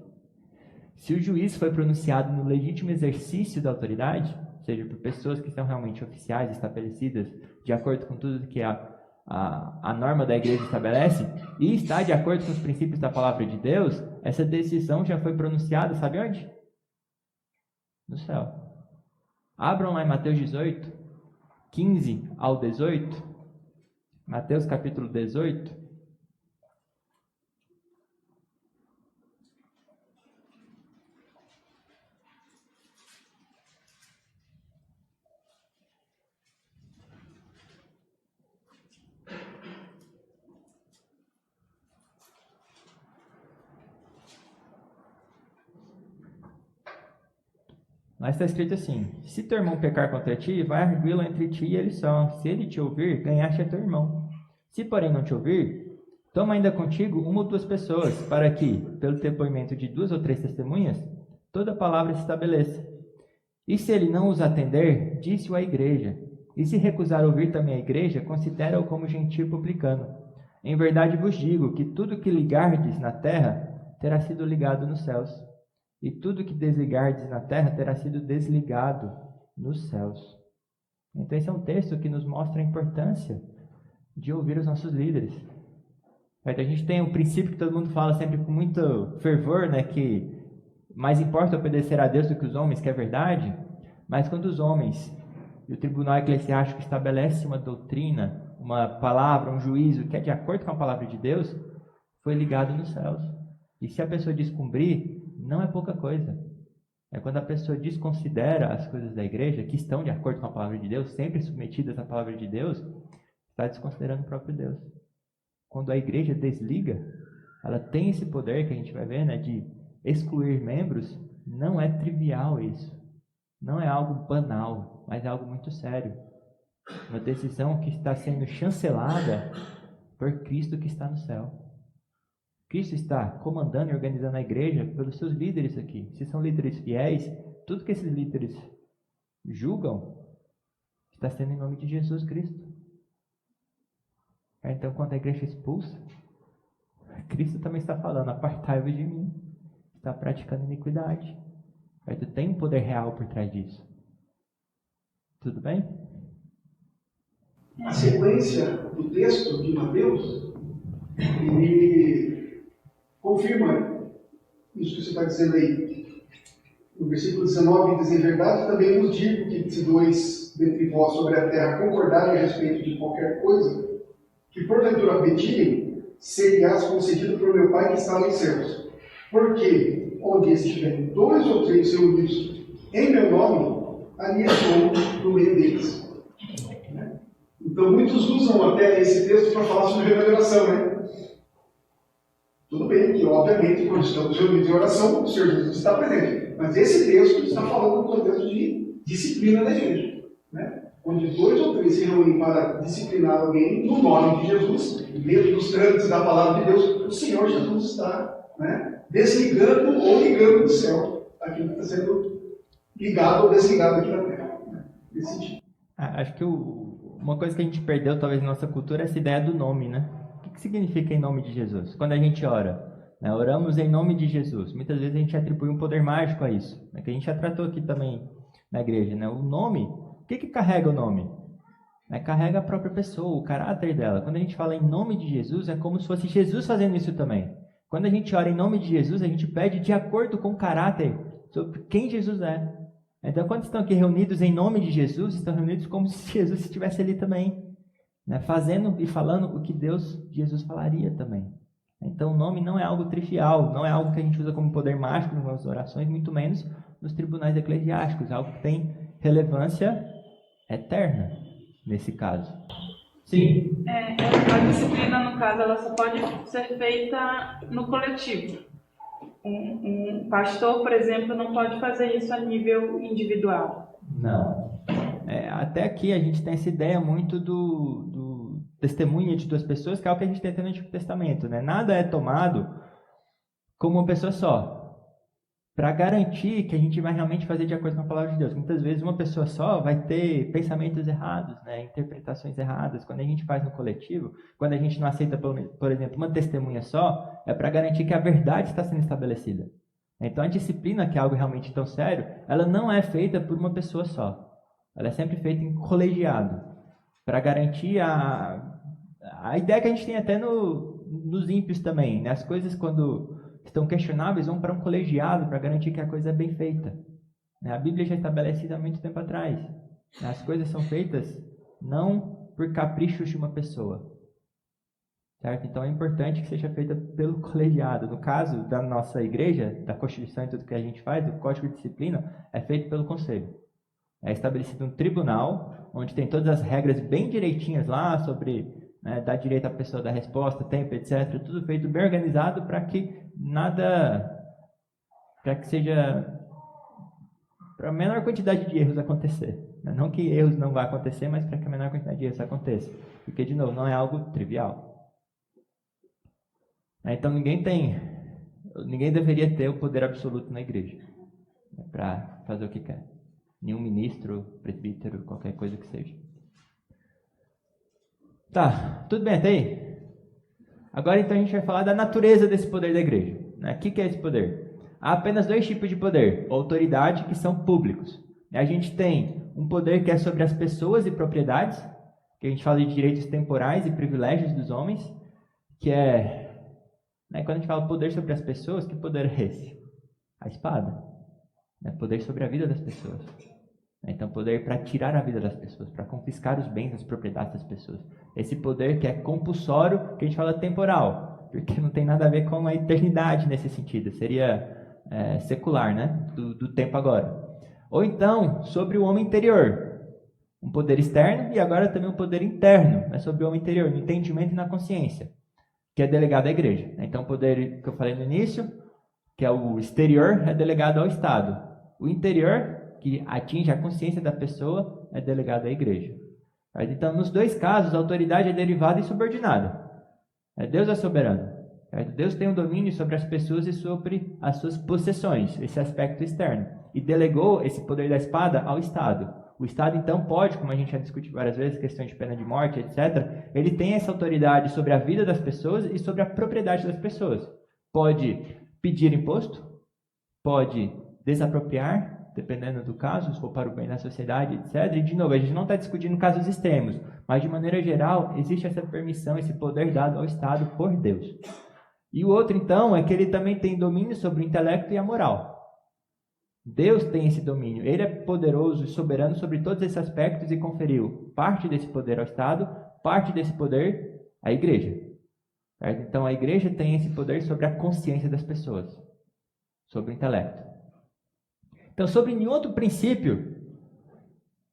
Se o juiz foi pronunciado no legítimo exercício da autoridade, ou seja, por pessoas que são realmente oficiais, estabelecidas de acordo com tudo que a norma da igreja estabelece, e está de acordo com os princípios da palavra de Deus, essa decisão já foi pronunciada, sabe onde? No céu. Abram lá em Mateus 18, 15 ao 18. Mateus capítulo 18. Lá está escrito assim: se teu irmão pecar contra ti, vai arguí-lo entre ti e ele só. Se ele te ouvir, ganhaste a teu irmão. Se porém não te ouvir, toma ainda contigo uma ou duas pessoas, para que, pelo depoimento de 2 ou 3 testemunhas, toda palavra se estabeleça. E se ele não os atender, disse-o à igreja. E se recusar ouvir também a igreja, considera-o como gentio publicano. Em verdade vos digo que tudo que ligardes na terra terá sido ligado nos céus, e tudo que desligardes na terra terá sido desligado nos céus. Então esse é um texto que nos mostra a importância de ouvir os nossos líderes. A gente tem um princípio que todo mundo fala sempre com muito fervor, né, que mais importa obedecer a Deus do que os homens, que é verdade, mas quando os homens e o tribunal eclesiástico estabelece uma doutrina, uma palavra, um juízo que é de acordo com a palavra de Deus, foi ligado nos céus. E se a pessoa descumprir, não é pouca coisa. É quando a pessoa desconsidera as coisas da igreja, que estão de acordo com a palavra de Deus, sempre submetidas à palavra de Deus, está desconsiderando o próprio Deus. Quando a igreja desliga, ela tem esse poder que a gente vai ver, né, de excluir membros. Não é trivial isso. Não é algo banal, mas é algo muito sério. Uma decisão que está sendo chancelada por Cristo que está no céu. Cristo está comandando e organizando a igreja pelos seus líderes aqui. Se são líderes fiéis, tudo que esses líderes julgam está sendo em nome de Jesus Cristo. Então, quando a igreja expulsa, Cristo também está falando: apartai-vos de mim. Está praticando iniquidade. Tem um poder real por trás disso. Tudo bem? A sequência do texto de Mateus, ele confirma isso que você está dizendo aí. No versículo 19 diz: em verdade também vos digo que se 2 dentre vós sobre a terra concordarem a respeito de qualquer coisa, que porventura pedirem, ser-lhe-ás concedido por meu Pai que está nos céus. Porque onde estiverem 2 ou 3 reunidos em meu nome, ali estou no meio deles. Então muitos usam até esse texto para falar sobre revelação, né? Tudo bem que, obviamente, quando estamos reunidos em oração, o Senhor Jesus está presente. Mas esse texto está falando no contexto de disciplina da igreja, né? Onde 2 ou 3 se reúnem para disciplinar alguém no nome de Jesus, dentro dos trâmites da palavra de Deus, o Senhor Jesus está, né, desligando ou ligando do céu aquilo que está sendo ligado ou desligado aqui na terra. Né? Nesse sentido. Acho que uma coisa que a gente perdeu talvez na nossa cultura é essa ideia do nome, né? O que significa em nome de Jesus? Quando a gente ora, né, oramos em nome de Jesus. Muitas vezes a gente atribui um poder mágico a isso, né, que a gente já tratou aqui também na igreja, né? O nome, o que carrega o nome? Carrega a própria pessoa, o caráter dela. Quando a gente fala em nome de Jesus, é como se fosse Jesus fazendo isso também. Quando a gente ora em nome de Jesus, a gente pede de acordo com o caráter sobre quem Jesus é. Então, quando estão aqui reunidos em nome de Jesus, estão reunidos como se Jesus estivesse ali também, né, fazendo e falando o que Jesus falaria também. Então, o nome não é algo trivial, não é algo que a gente usa como poder mágico nas nossas orações, muito menos nos tribunais eclesiásticos, é algo que tem relevância eterna, nesse caso. Sim. A disciplina, no caso, ela só pode ser feita no coletivo. Um pastor, por exemplo, não pode fazer isso a nível individual. Não. Até aqui a gente tem essa ideia muito do testemunha de 2 pessoas, que é o que a gente tem no Antigo Testamento, né? Nada é tomado como uma pessoa só, para garantir que a gente vai realmente fazer de acordo com a palavra de Deus. Muitas vezes uma pessoa só vai ter pensamentos errados, né? Interpretações erradas. Quando a gente faz no coletivo, quando a gente não aceita, por exemplo, uma testemunha só, é para garantir que a verdade está sendo estabelecida. Então a disciplina, que é algo realmente tão sério, ela não é feita por uma pessoa só. Ela é sempre feita em colegiado, para garantir a ideia que a gente tem até nos ímpios também, né? As coisas, quando estão questionáveis, vão para um colegiado para garantir que a coisa é bem feita. A Bíblia já estabelece isso há muito tempo atrás. As coisas são feitas não por caprichos de uma pessoa. Certo? Então é importante que seja feita pelo colegiado. No caso da nossa igreja, da Constituição e tudo que a gente faz, o Código de Disciplina é feito pelo Conselho. É estabelecido um tribunal, onde tem todas as regras bem direitinhas lá sobre, né, dar direito à pessoa da resposta, tempo, etc. Tudo feito bem organizado para que para a menor quantidade de erros acontecer. Não que erros não vá acontecer, mas para que a menor quantidade de erros aconteça. Porque, de novo, não é algo trivial. Então, ninguém deveria ter o poder absoluto na igreja para fazer o que quer. Nenhum ministro, presbítero, qualquer coisa que seja. Tá, tudo bem até aí? Agora, então, a gente vai falar da natureza desse poder da igreja. O que é esse poder? Há apenas 2 tipos de poder. Autoridade, que são públicos. A gente tem um poder que é sobre as pessoas e propriedades, que a gente fala de direitos temporais e privilégios dos homens, que é... Quando a gente fala poder sobre as pessoas, que poder é esse? A espada. Poder sobre a vida das pessoas. Então, poder para tirar a vida das pessoas, para confiscar os bens, as propriedades das pessoas. Esse poder que é compulsório, que a gente fala temporal, porque não tem nada a ver com a eternidade nesse sentido. Seria secular, do tempo agora. Ou então, sobre o homem interior. Um poder externo e agora também um poder interno, sobre o homem interior, no entendimento e na consciência, que é delegado à igreja. Então, o poder que eu falei no início, que é o exterior, é delegado ao Estado. O interior, que atinge a consciência da pessoa, é delegado à igreja. Então, nos 2 casos, a autoridade é derivada e subordinada. Deus é soberano. Deus tem um domínio sobre as pessoas e sobre as suas possessões, esse aspecto externo. E delegou esse poder da espada ao Estado. O Estado, então, pode, como a gente já discutiu várias vezes, questão de pena de morte, etc., ele tem essa autoridade sobre a vida das pessoas e sobre a propriedade das pessoas. Pode pedir imposto, pode desapropriar, dependendo do caso, se for para o bem da sociedade, etc. E, de novo, a gente não está discutindo casos extremos, mas, de maneira geral, existe essa permissão, esse poder dado ao Estado por Deus. E o outro, então, é que ele também tem domínio sobre o intelecto e a moral. Deus tem esse domínio. Ele é poderoso e soberano sobre todos esses aspectos e conferiu parte desse poder ao Estado, parte desse poder à igreja. Certo? Então, a igreja tem esse poder sobre a consciência das pessoas, sobre o intelecto. Então, sobre nenhum outro princípio,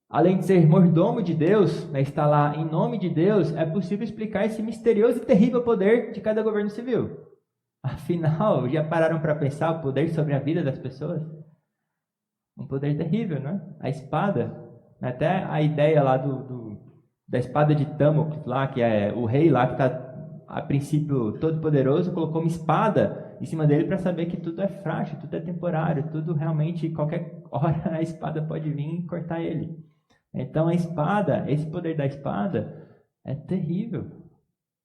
além de ser mordomo de Deus, estar lá em nome de Deus, é possível explicar esse misterioso e terrível poder de cada governo civil. Afinal, já pararam para pensar o poder sobre a vida das pessoas? Um poder terrível, não é? A espada, até a ideia lá da espada de Damocles, lá, que é o rei lá que está, a princípio, todo poderoso, colocou uma espada em cima dele para saber que tudo é frágil, tudo é temporário, tudo realmente, qualquer hora a espada pode vir e cortar ele. Então a espada, esse poder da espada é terrível.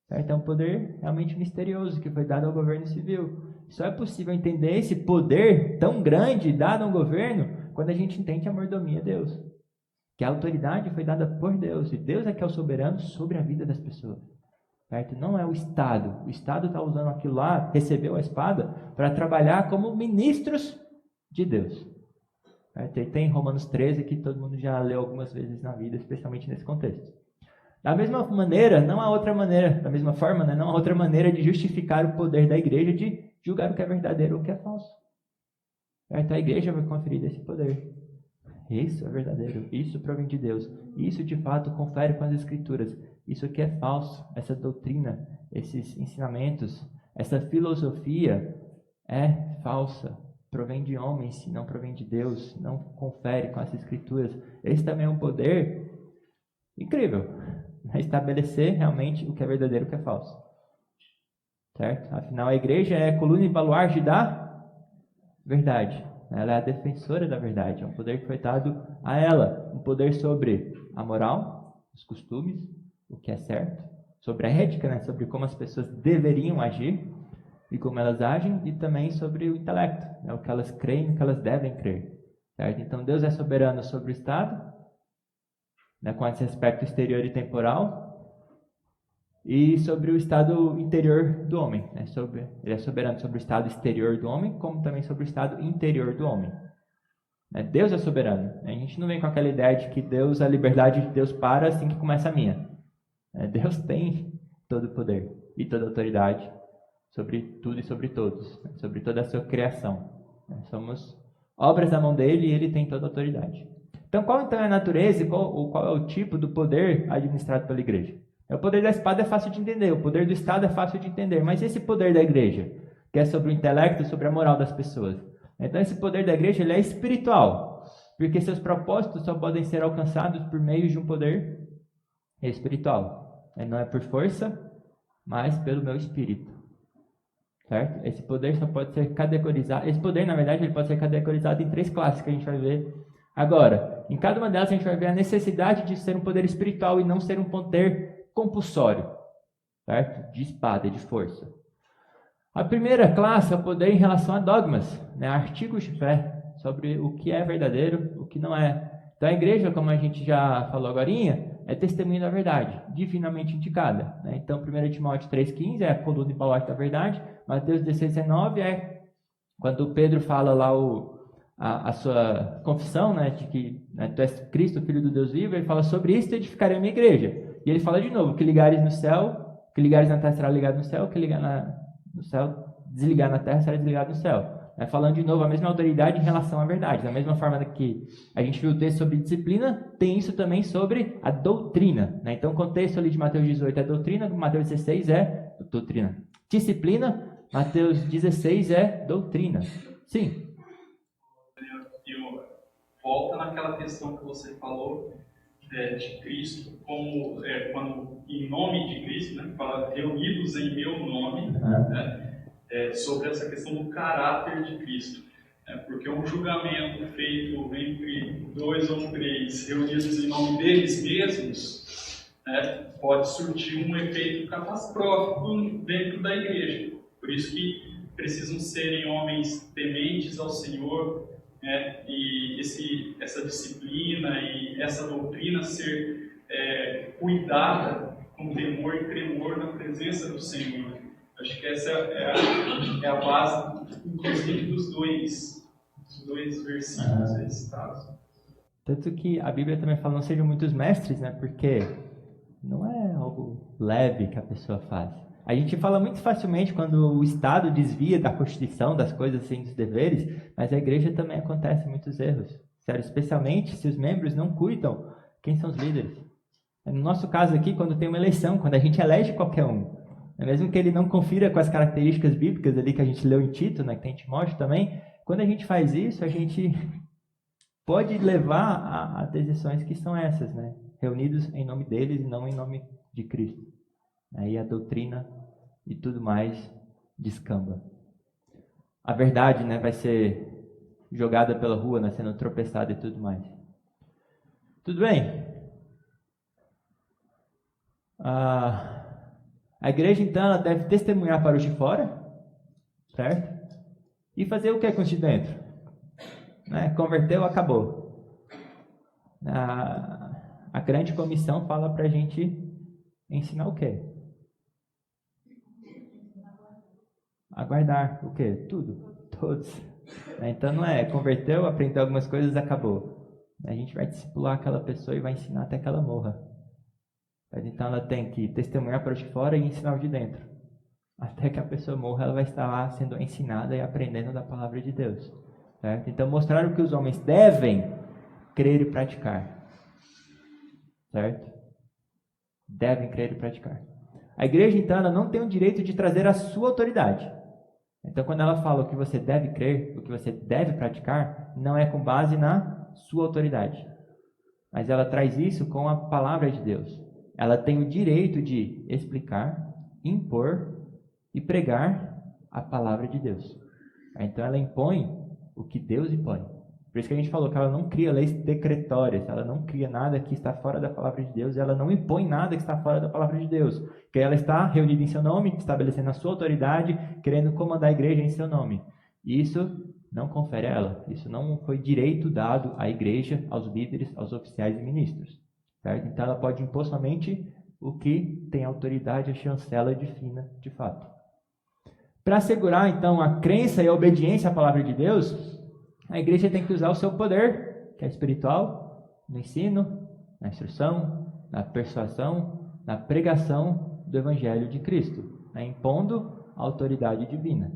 Certo? É um poder realmente misterioso que foi dado ao governo civil. Só é possível entender esse poder tão grande dado ao governo quando a gente entende a mordomia de Deus. Que a autoridade foi dada por Deus, e Deus é que é o soberano sobre a vida das pessoas. Certo? Não é o Estado. O Estado está usando aquilo lá, recebeu a espada, para trabalhar como ministros de Deus. Certo? E tem Romanos 13, que todo mundo já leu algumas vezes na vida, especialmente nesse contexto. Da mesma maneira, não há outra maneira, da mesma forma, não há outra maneira de justificar o poder da igreja de julgar o que é verdadeiro ou o que é falso. Certo? A igreja vai conferir esse poder. Isso é verdadeiro, isso provém de Deus. Isso, de fato, confere com as Escrituras. Isso aqui é falso, essa doutrina, esses ensinamentos, essa filosofia é falsa. Provém de homens, não provém de Deus, não confere com as Escrituras. Esse também é um poder incrível. Estabelecer realmente o que é verdadeiro e o que é falso. Certo? Afinal, a igreja é a coluna e baluarte da verdade. Ela é a defensora da verdade. É um poder que foi dado a ela. Um poder sobre a moral, os costumes, o que é certo. Sobre a ética, sobre como as pessoas deveriam agir e como elas agem. E também sobre o intelecto, o que elas creem e o que elas devem crer. Certo? Então, Deus é soberano sobre o Estado, com esse aspecto exterior e temporal, e sobre o estado interior do homem. Ele é soberano sobre o estado exterior do homem, como também sobre o estado interior do homem. Deus é soberano. A gente não vem com aquela ideia de que Deus, a liberdade de Deus para assim que começa a minha. Deus tem todo o poder e toda a autoridade sobre tudo e sobre todos, sobre toda a sua criação. Somos obras da mão dele e ele tem toda a autoridade. Então, qual então é a natureza e qual é o tipo do poder administrado pela igreja? O poder da espada é fácil de entender, o poder do Estado é fácil de entender, mas esse poder da igreja, que é sobre o intelecto, sobre a moral das pessoas? Então, esse poder da igreja ele é espiritual, Porque seus propósitos só podem ser alcançados por meio de um poder espiritual. Não é por força, mas pelo meu espírito. Certo? Esse poder só pode ser categorizado. Esse poder, na verdade, ele pode ser categorizado em 3 classes que a gente vai ver agora. Em cada uma delas a gente vai ver a necessidade de ser um poder espiritual e não ser um poder compulsório, certo? De espada, de força. A primeira classe é o poder em relação a dogmas, artigos de fé, sobre o que é verdadeiro, o que não é. Então a igreja, como a gente já falou agorinha, é testemunho da verdade, divinamente indicada. Então 1 Timóteo 3,15 é a coluna e baluarte da verdade. Mateus 16,19 é quando Pedro fala lá a sua confissão, de que tu és Cristo, Filho do Deus vivo. Ele fala: sobre isso edificarei a minha igreja. E ele fala de novo: que ligares no céu, que ligares na terra será ligado no céu, que ligar no céu, desligar na terra será desligado no céu. Falando de novo a mesma autoridade em relação à verdade. Da mesma forma que a gente viu o texto sobre disciplina, tem isso também sobre a doutrina. Então o contexto ali de Mateus 18 é doutrina, Mateus 16 é doutrina. Disciplina, Mateus 16 é doutrina. Sim. Volta naquela questão que você falou de Cristo, como quando em nome de Cristo, fala reunidos em meu nome, sobre essa questão do caráter de Cristo. Porque um julgamento feito entre 2 ou 3 reunidos em nome deles mesmos pode surtir um efeito catastrófico dentro da igreja. Por isso que precisam serem homens tementes ao Senhor, e essa disciplina e essa doutrina ser cuidada com temor e tremor na presença do Senhor. Acho que essa é a base, inclusive, dos dois versículos recitados. Tanto que a Bíblia também fala: não sejam muitos mestres, porque não é algo leve que a pessoa faz. A gente fala muito facilmente quando o Estado desvia da Constituição, das coisas assim, dos deveres, mas a igreja também acontece muitos erros. Sério, especialmente se os membros não cuidam quem são os líderes. No nosso caso aqui, quando tem uma eleição, quando a gente elege qualquer um, mesmo que ele não confira com as características bíblicas ali que a gente leu em Tito, que tem em Timóteo também, quando a gente faz isso, a gente pode levar a decisões que são essas, reunidos em nome deles e não em nome de Cristo. Aí a doutrina e tudo mais descamba. A verdade vai ser jogada pela rua, sendo tropeçada e tudo mais. Tudo bem? A igreja, então, ela deve testemunhar para os de fora, certo? E fazer o que com os de dentro? Converteu, acabou. A grande comissão fala para a gente ensinar o quê? Aguardar o quê? Tudo. Todos. Então não é converteu, aprendeu algumas coisas, acabou. A gente vai discipular aquela pessoa e vai ensinar até que ela morra. Então ela tem que testemunhar para os de fora e ensinar os de dentro. Até que a pessoa morra, ela vai estar lá sendo ensinada e aprendendo da palavra de Deus. Certo? Então mostrar o que os homens devem crer e praticar. Certo? Devem crer e praticar. A igreja, então, ela não tem o direito de trazer a sua autoridade. Então, quando ela fala o que você deve crer, o que você deve praticar, não é com base na sua autoridade. Mas ela traz isso com a palavra de Deus. Ela tem o direito de explicar, impor e pregar a palavra de Deus. Então, ela impõe o que Deus impõe. Por isso que a gente falou que ela não cria leis decretórias, ela não cria nada que está fora da palavra de Deus, ela não impõe nada que está fora da palavra de Deus. Porque ela está reunida em seu nome, estabelecendo a sua autoridade, querendo comandar a igreja em seu nome. E isso não confere a ela. Isso não foi direito dado à igreja, aos líderes, aos oficiais e ministros. Certo? Então ela pode impor somente o que tem autoridade, a chancela divina de fato. Para assegurar então a crença e a obediência à palavra de Deus, a igreja tem que usar o seu poder, que é espiritual, no ensino, na instrução, na persuasão, na pregação do Evangelho de Cristo, impondo a autoridade divina.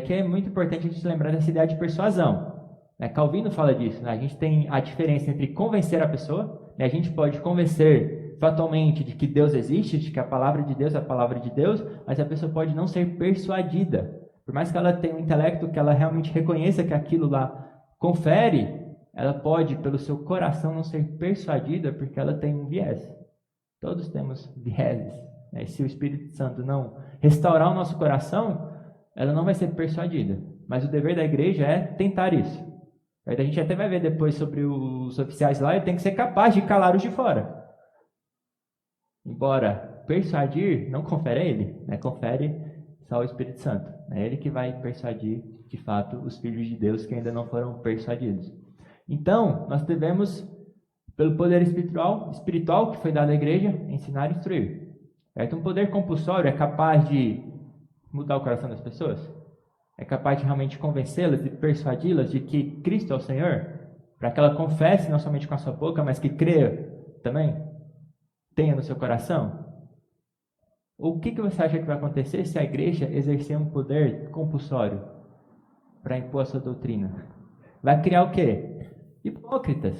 Que é muito importante a gente lembrar dessa ideia de persuasão. Calvino fala disso. A gente tem a diferença entre convencer a pessoa, a gente pode convencer fatalmente de que Deus existe, de que a palavra de Deus é a palavra de Deus, mas a pessoa pode não ser persuadida. Por mais que ela tenha um intelecto, que ela realmente reconheça que aquilo lá confere ela pode, pelo seu coração, não ser persuadida porque ela tem um viés. Todos temos vieses. Né? Se o Espírito Santo não restaurar o nosso coração, ela não vai ser persuadida. Mas o dever da igreja é tentar isso. A gente até vai ver depois sobre os oficiais lá, ele tem que ser capaz de calar os de fora. Embora persuadir, não confere a ele, né? Confere só o Espírito Santo. É ele que vai persuadir, de fato, os filhos de Deus que ainda não foram persuadidos. Então, nós devemos, pelo poder espiritual que foi dado à igreja, ensinar e instruir. Um poder compulsório é capaz de mudar o coração das pessoas? É capaz de realmente convencê-las e persuadi-las de que Cristo é o Senhor? Para que ela confesse não somente com a sua boca, mas que creia também? Tenha no seu coração? O que você acha que vai acontecer se a igreja exercer um poder compulsório para impor a sua doutrina? Vai criar o quê? Hipócritas.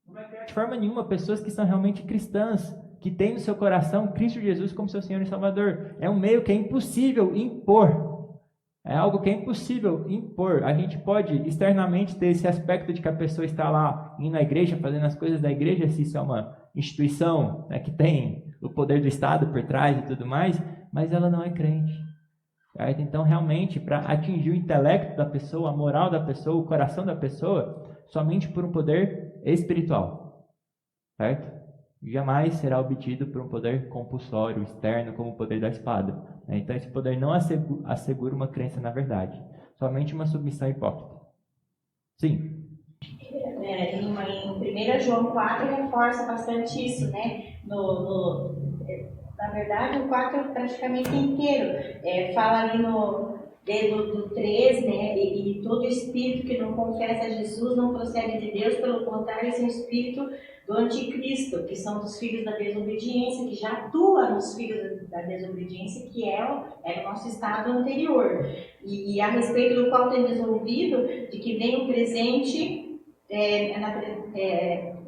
Não vai criar de forma nenhuma pessoas que são realmente cristãs, que têm no seu coração Cristo Jesus como seu Senhor e Salvador. É um meio que é impossível impor. É algo que é impossível impor. A gente pode externamente ter esse aspecto de que a pessoa está lá indo à igreja, fazendo as coisas da igreja, se isso é uma instituição, né, que tem o poder do Estado por trás e tudo mais, mas ela não é crente. Certo? Então, realmente, para atingir o intelecto da pessoa, a moral da pessoa, o coração da pessoa, somente por um poder espiritual. Certo? Jamais será obtido por um poder compulsório, externo, como o poder da espada. Então, esse poder não assegura uma crença na verdade. Somente uma submissão hipócrita. Sim. Em 1 João 4 reforça bastante isso, né? Na verdade, o 4 é praticamente inteiro. Fala ali do 3, né? E todo espírito que não confessa Jesus não procede de Deus, pelo contrário, esse é um espírito do anticristo, que são dos filhos da desobediência, que já atua nos filhos da desobediência, que é o nosso estado anterior. E a respeito do qual tem desenvolvido, de que vem o presente,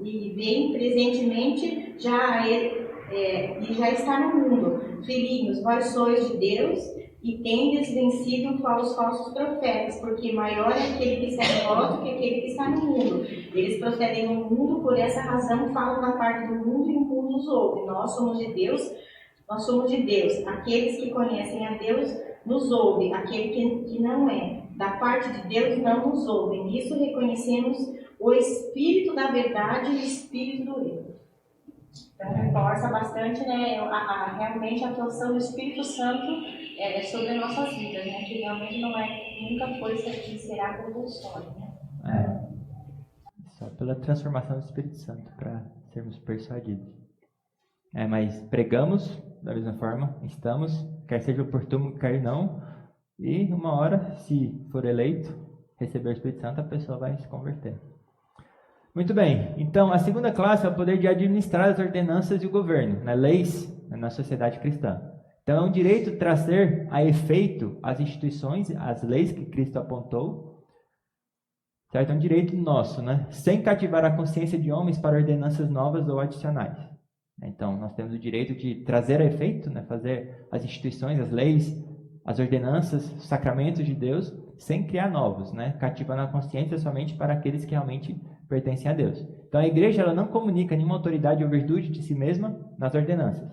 e vem presentemente, e já está no mundo. Filhinhos, vós sois de Deus, e tendes vencido os falsos profetas, porque maior é aquele que está em vós do que aquele que está no mundo. Eles procedem no mundo, por essa razão falam da parte do mundo e o mundo nos ouve. Nós somos de Deus. Aqueles que conhecem a Deus nos ouve, aquele que não é da parte de Deus não nos ouve. Nisso reconhecemos o Espírito da verdade e o Espírito do erro. Então, reforça bastante, né, realmente a atuação do Espírito Santo sobre nossas vidas, né, que realmente nunca foi e será compulsório, né? Só pela transformação do Espírito Santo para sermos persuadidos. Mas pregamos da mesma forma, estamos, quer seja oportuno, quer não, e uma hora, se for eleito, receber o Espírito Santo, a pessoa vai se converter. Muito bem, então a segunda classe é o poder de administrar as ordenanças e o governo, né, leis na sociedade cristã. Então é um direito trazer a efeito as instituições, as leis que Cristo apontou, certo? É um direito nosso, né? Sem cativar a consciência de homens para ordenanças novas ou adicionais. Então nós temos o direito de trazer a efeito, né, fazer as instituições, as leis, as ordenanças, os sacramentos de Deus, sem criar novos, né? Cativando a consciência somente para aqueles que realmente pertencem a Deus. Então a igreja ela não comunica nenhuma autoridade ou virtude de si mesma nas ordenanças,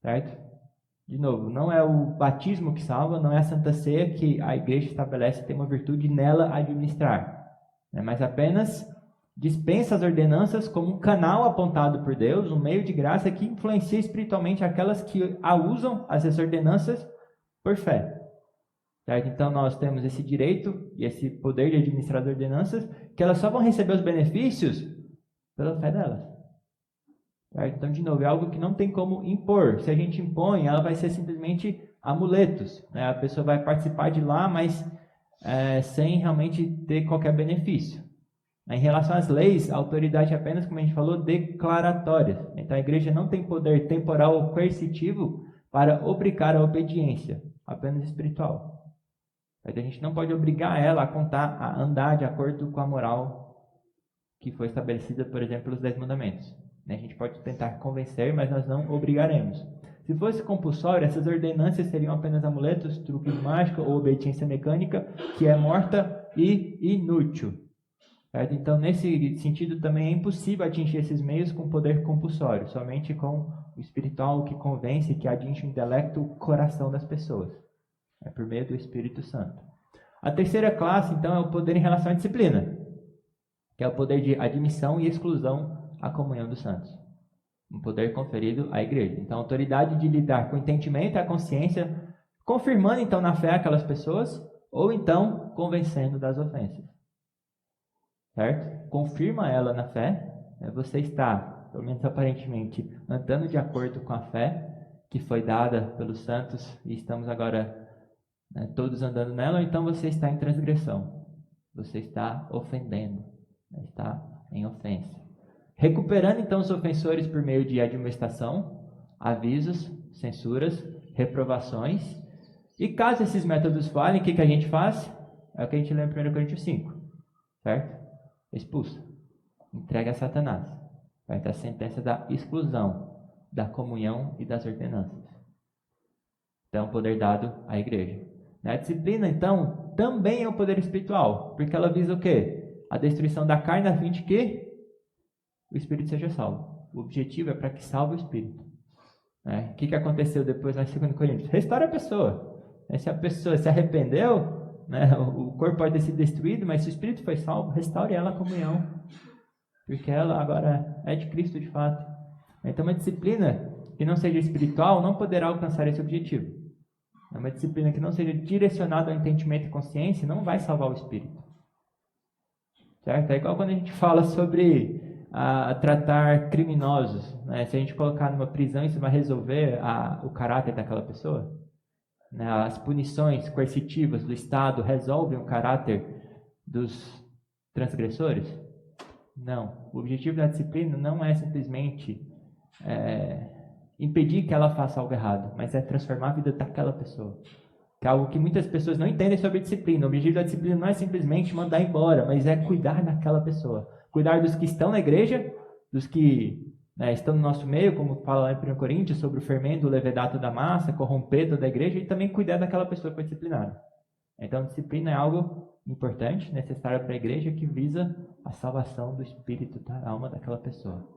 certo? De novo, não é o batismo que salva, não é a Santa Ceia que a igreja estabelece ter uma virtude nela administrar, né? Mas apenas dispensa as ordenanças como um canal apontado por Deus, um meio de graça que influencia espiritualmente aquelas que a usam, as ordenanças, por fé. Certo? Então nós temos esse direito e esse poder de administrar as ordenanças, que elas só vão receber os benefícios pela fé delas. Certo? Então, de novo, é algo que não tem como impor. Se a gente impõe, ela vai ser simplesmente amuletos, né? A pessoa vai participar de lá, mas sem realmente ter qualquer benefício. Em relação às leis, a autoridade é apenas, como a gente falou, declaratória. Então a igreja não tem poder temporal ou coercitivo para obrigar a obediência, apenas espiritual. A gente não pode obrigar ela a andar de acordo com a moral que foi estabelecida, por exemplo, pelos 10 mandamentos. A gente pode tentar convencer, mas nós não obrigaremos. Se fosse compulsório, essas ordenanças seriam apenas amuletos, truques mágicos ou obediência mecânica, que é morta e inútil. Certo? Então, nesse sentido, também é impossível atingir esses meios com poder compulsório, somente com o espiritual que convence, que atinge o intelecto, o coração das pessoas. É por meio do Espírito Santo. A terceira classe, então, é o poder em relação à disciplina, que é o poder de admissão e exclusão à comunhão dos santos. Um poder conferido à igreja. Então, a autoridade de lidar com o entendimento e a consciência, confirmando, então, na fé aquelas pessoas, ou então, convencendo das ofensas. Certo? Confirma ela na fé. Você está, pelo menos aparentemente, andando de acordo com a fé que foi dada pelos santos e estamos agora todos andando nela, ou então você está em transgressão. Você está ofendendo. Está em ofensa. Recuperando então os ofensores por meio de admoestação, avisos, censuras, reprovações. E caso esses métodos falhem, o que a gente faz? É o que a gente lê em 1 Coríntios 5. Certo? Expulsa. Entrega a Satanás. Vai ter a sentença da exclusão, da comunhão e das ordenanças. Então, poder dado à igreja. A disciplina, então, também é um poder espiritual, porque ela visa o quê? A destruição da carne a fim de que o espírito seja salvo. O objetivo é para que salve o espírito. O que aconteceu depois na 2 Coríntios? Restaura a pessoa. Se a pessoa se arrependeu, o corpo pode ter sido destruído, mas se o espírito foi salvo, restaure ela a comunhão. Porque ela agora é de Cristo de fato. Então, uma disciplina que não seja espiritual não poderá alcançar esse objetivo. Uma disciplina que não seja direcionada ao entendimento e consciência não vai salvar o espírito. Certo? É igual quando a gente fala sobre tratar criminosos. Se a gente colocar numa prisão, isso vai resolver o caráter daquela pessoa? As punições coercitivas do Estado resolvem o caráter dos transgressores? Não. O objetivo da disciplina não é simplesmente impedir que ela faça algo errado, mas é transformar a vida daquela pessoa. Que é algo que muitas pessoas não entendem sobre disciplina. O objetivo da disciplina não é simplesmente mandar embora, mas é cuidar daquela pessoa. Cuidar dos que estão na igreja, dos que estão no nosso meio, como fala lá em 1 Coríntios, sobre o fermento, o levedato da massa, corromper toda a igreja, e também cuidar daquela pessoa que foi disciplinada. Então, disciplina é algo importante, necessário para a igreja, que visa a salvação do espírito, da alma daquela pessoa.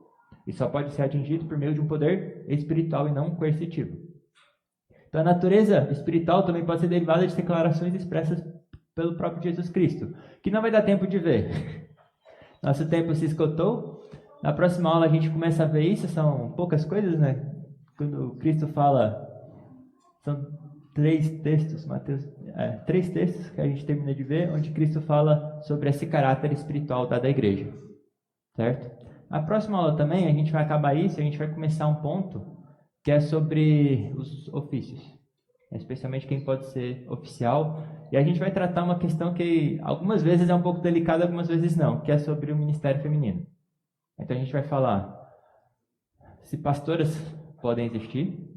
E só pode ser atingido por meio de um poder espiritual e não coercitivo. Então, a natureza espiritual também pode ser derivada de declarações expressas pelo próprio Jesus Cristo, que não vai dar tempo de ver. Nosso tempo se esgotou. Na próxima aula a gente começa a ver isso, são poucas coisas, Quando Cristo fala, são 3 textos, Mateus, 3 textos que a gente termina de ver, onde Cristo fala sobre esse caráter espiritual da igreja. Certo? Na próxima aula também a gente vai acabar isso, a gente vai começar um ponto que é sobre os ofícios, especialmente quem pode ser oficial. E a gente vai tratar uma questão que algumas vezes é um pouco delicada, algumas vezes não, que é sobre o ministério feminino. Então a gente vai falar se pastoras podem existir,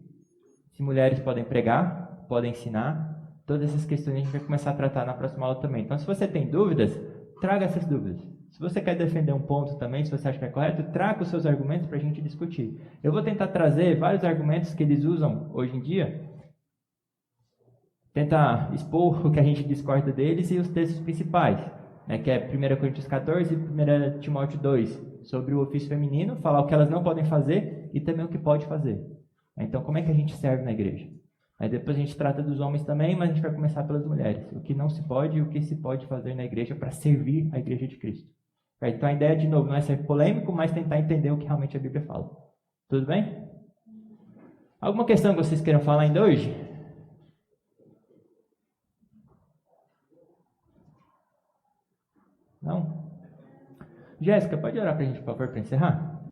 se mulheres podem pregar, podem ensinar. Todas essas questões a gente vai começar a tratar na próxima aula também. Então, se você tem dúvidas, traga essas dúvidas. Se você quer defender um ponto também, se você acha que é correto, traga os seus argumentos para a gente discutir. Eu vou tentar trazer vários argumentos que eles usam hoje em dia, tentar expor o que a gente discorda deles e os textos principais, que é 1 Coríntios 14 e 1 Timóteo 2, sobre o ofício feminino, falar o que elas não podem fazer e também o que pode fazer. Então, como é que a gente serve na igreja? Aí depois a gente trata dos homens também, mas a gente vai começar pelas mulheres. O que não se pode e o que se pode fazer na igreja para servir a igreja de Cristo. Então a ideia, de novo, não é ser polêmico, mas tentar entender o que realmente a Bíblia fala. Tudo bem? Alguma questão que vocês queiram falar ainda hoje? Não? Jéssica, pode orar para a gente, por favor, para encerrar?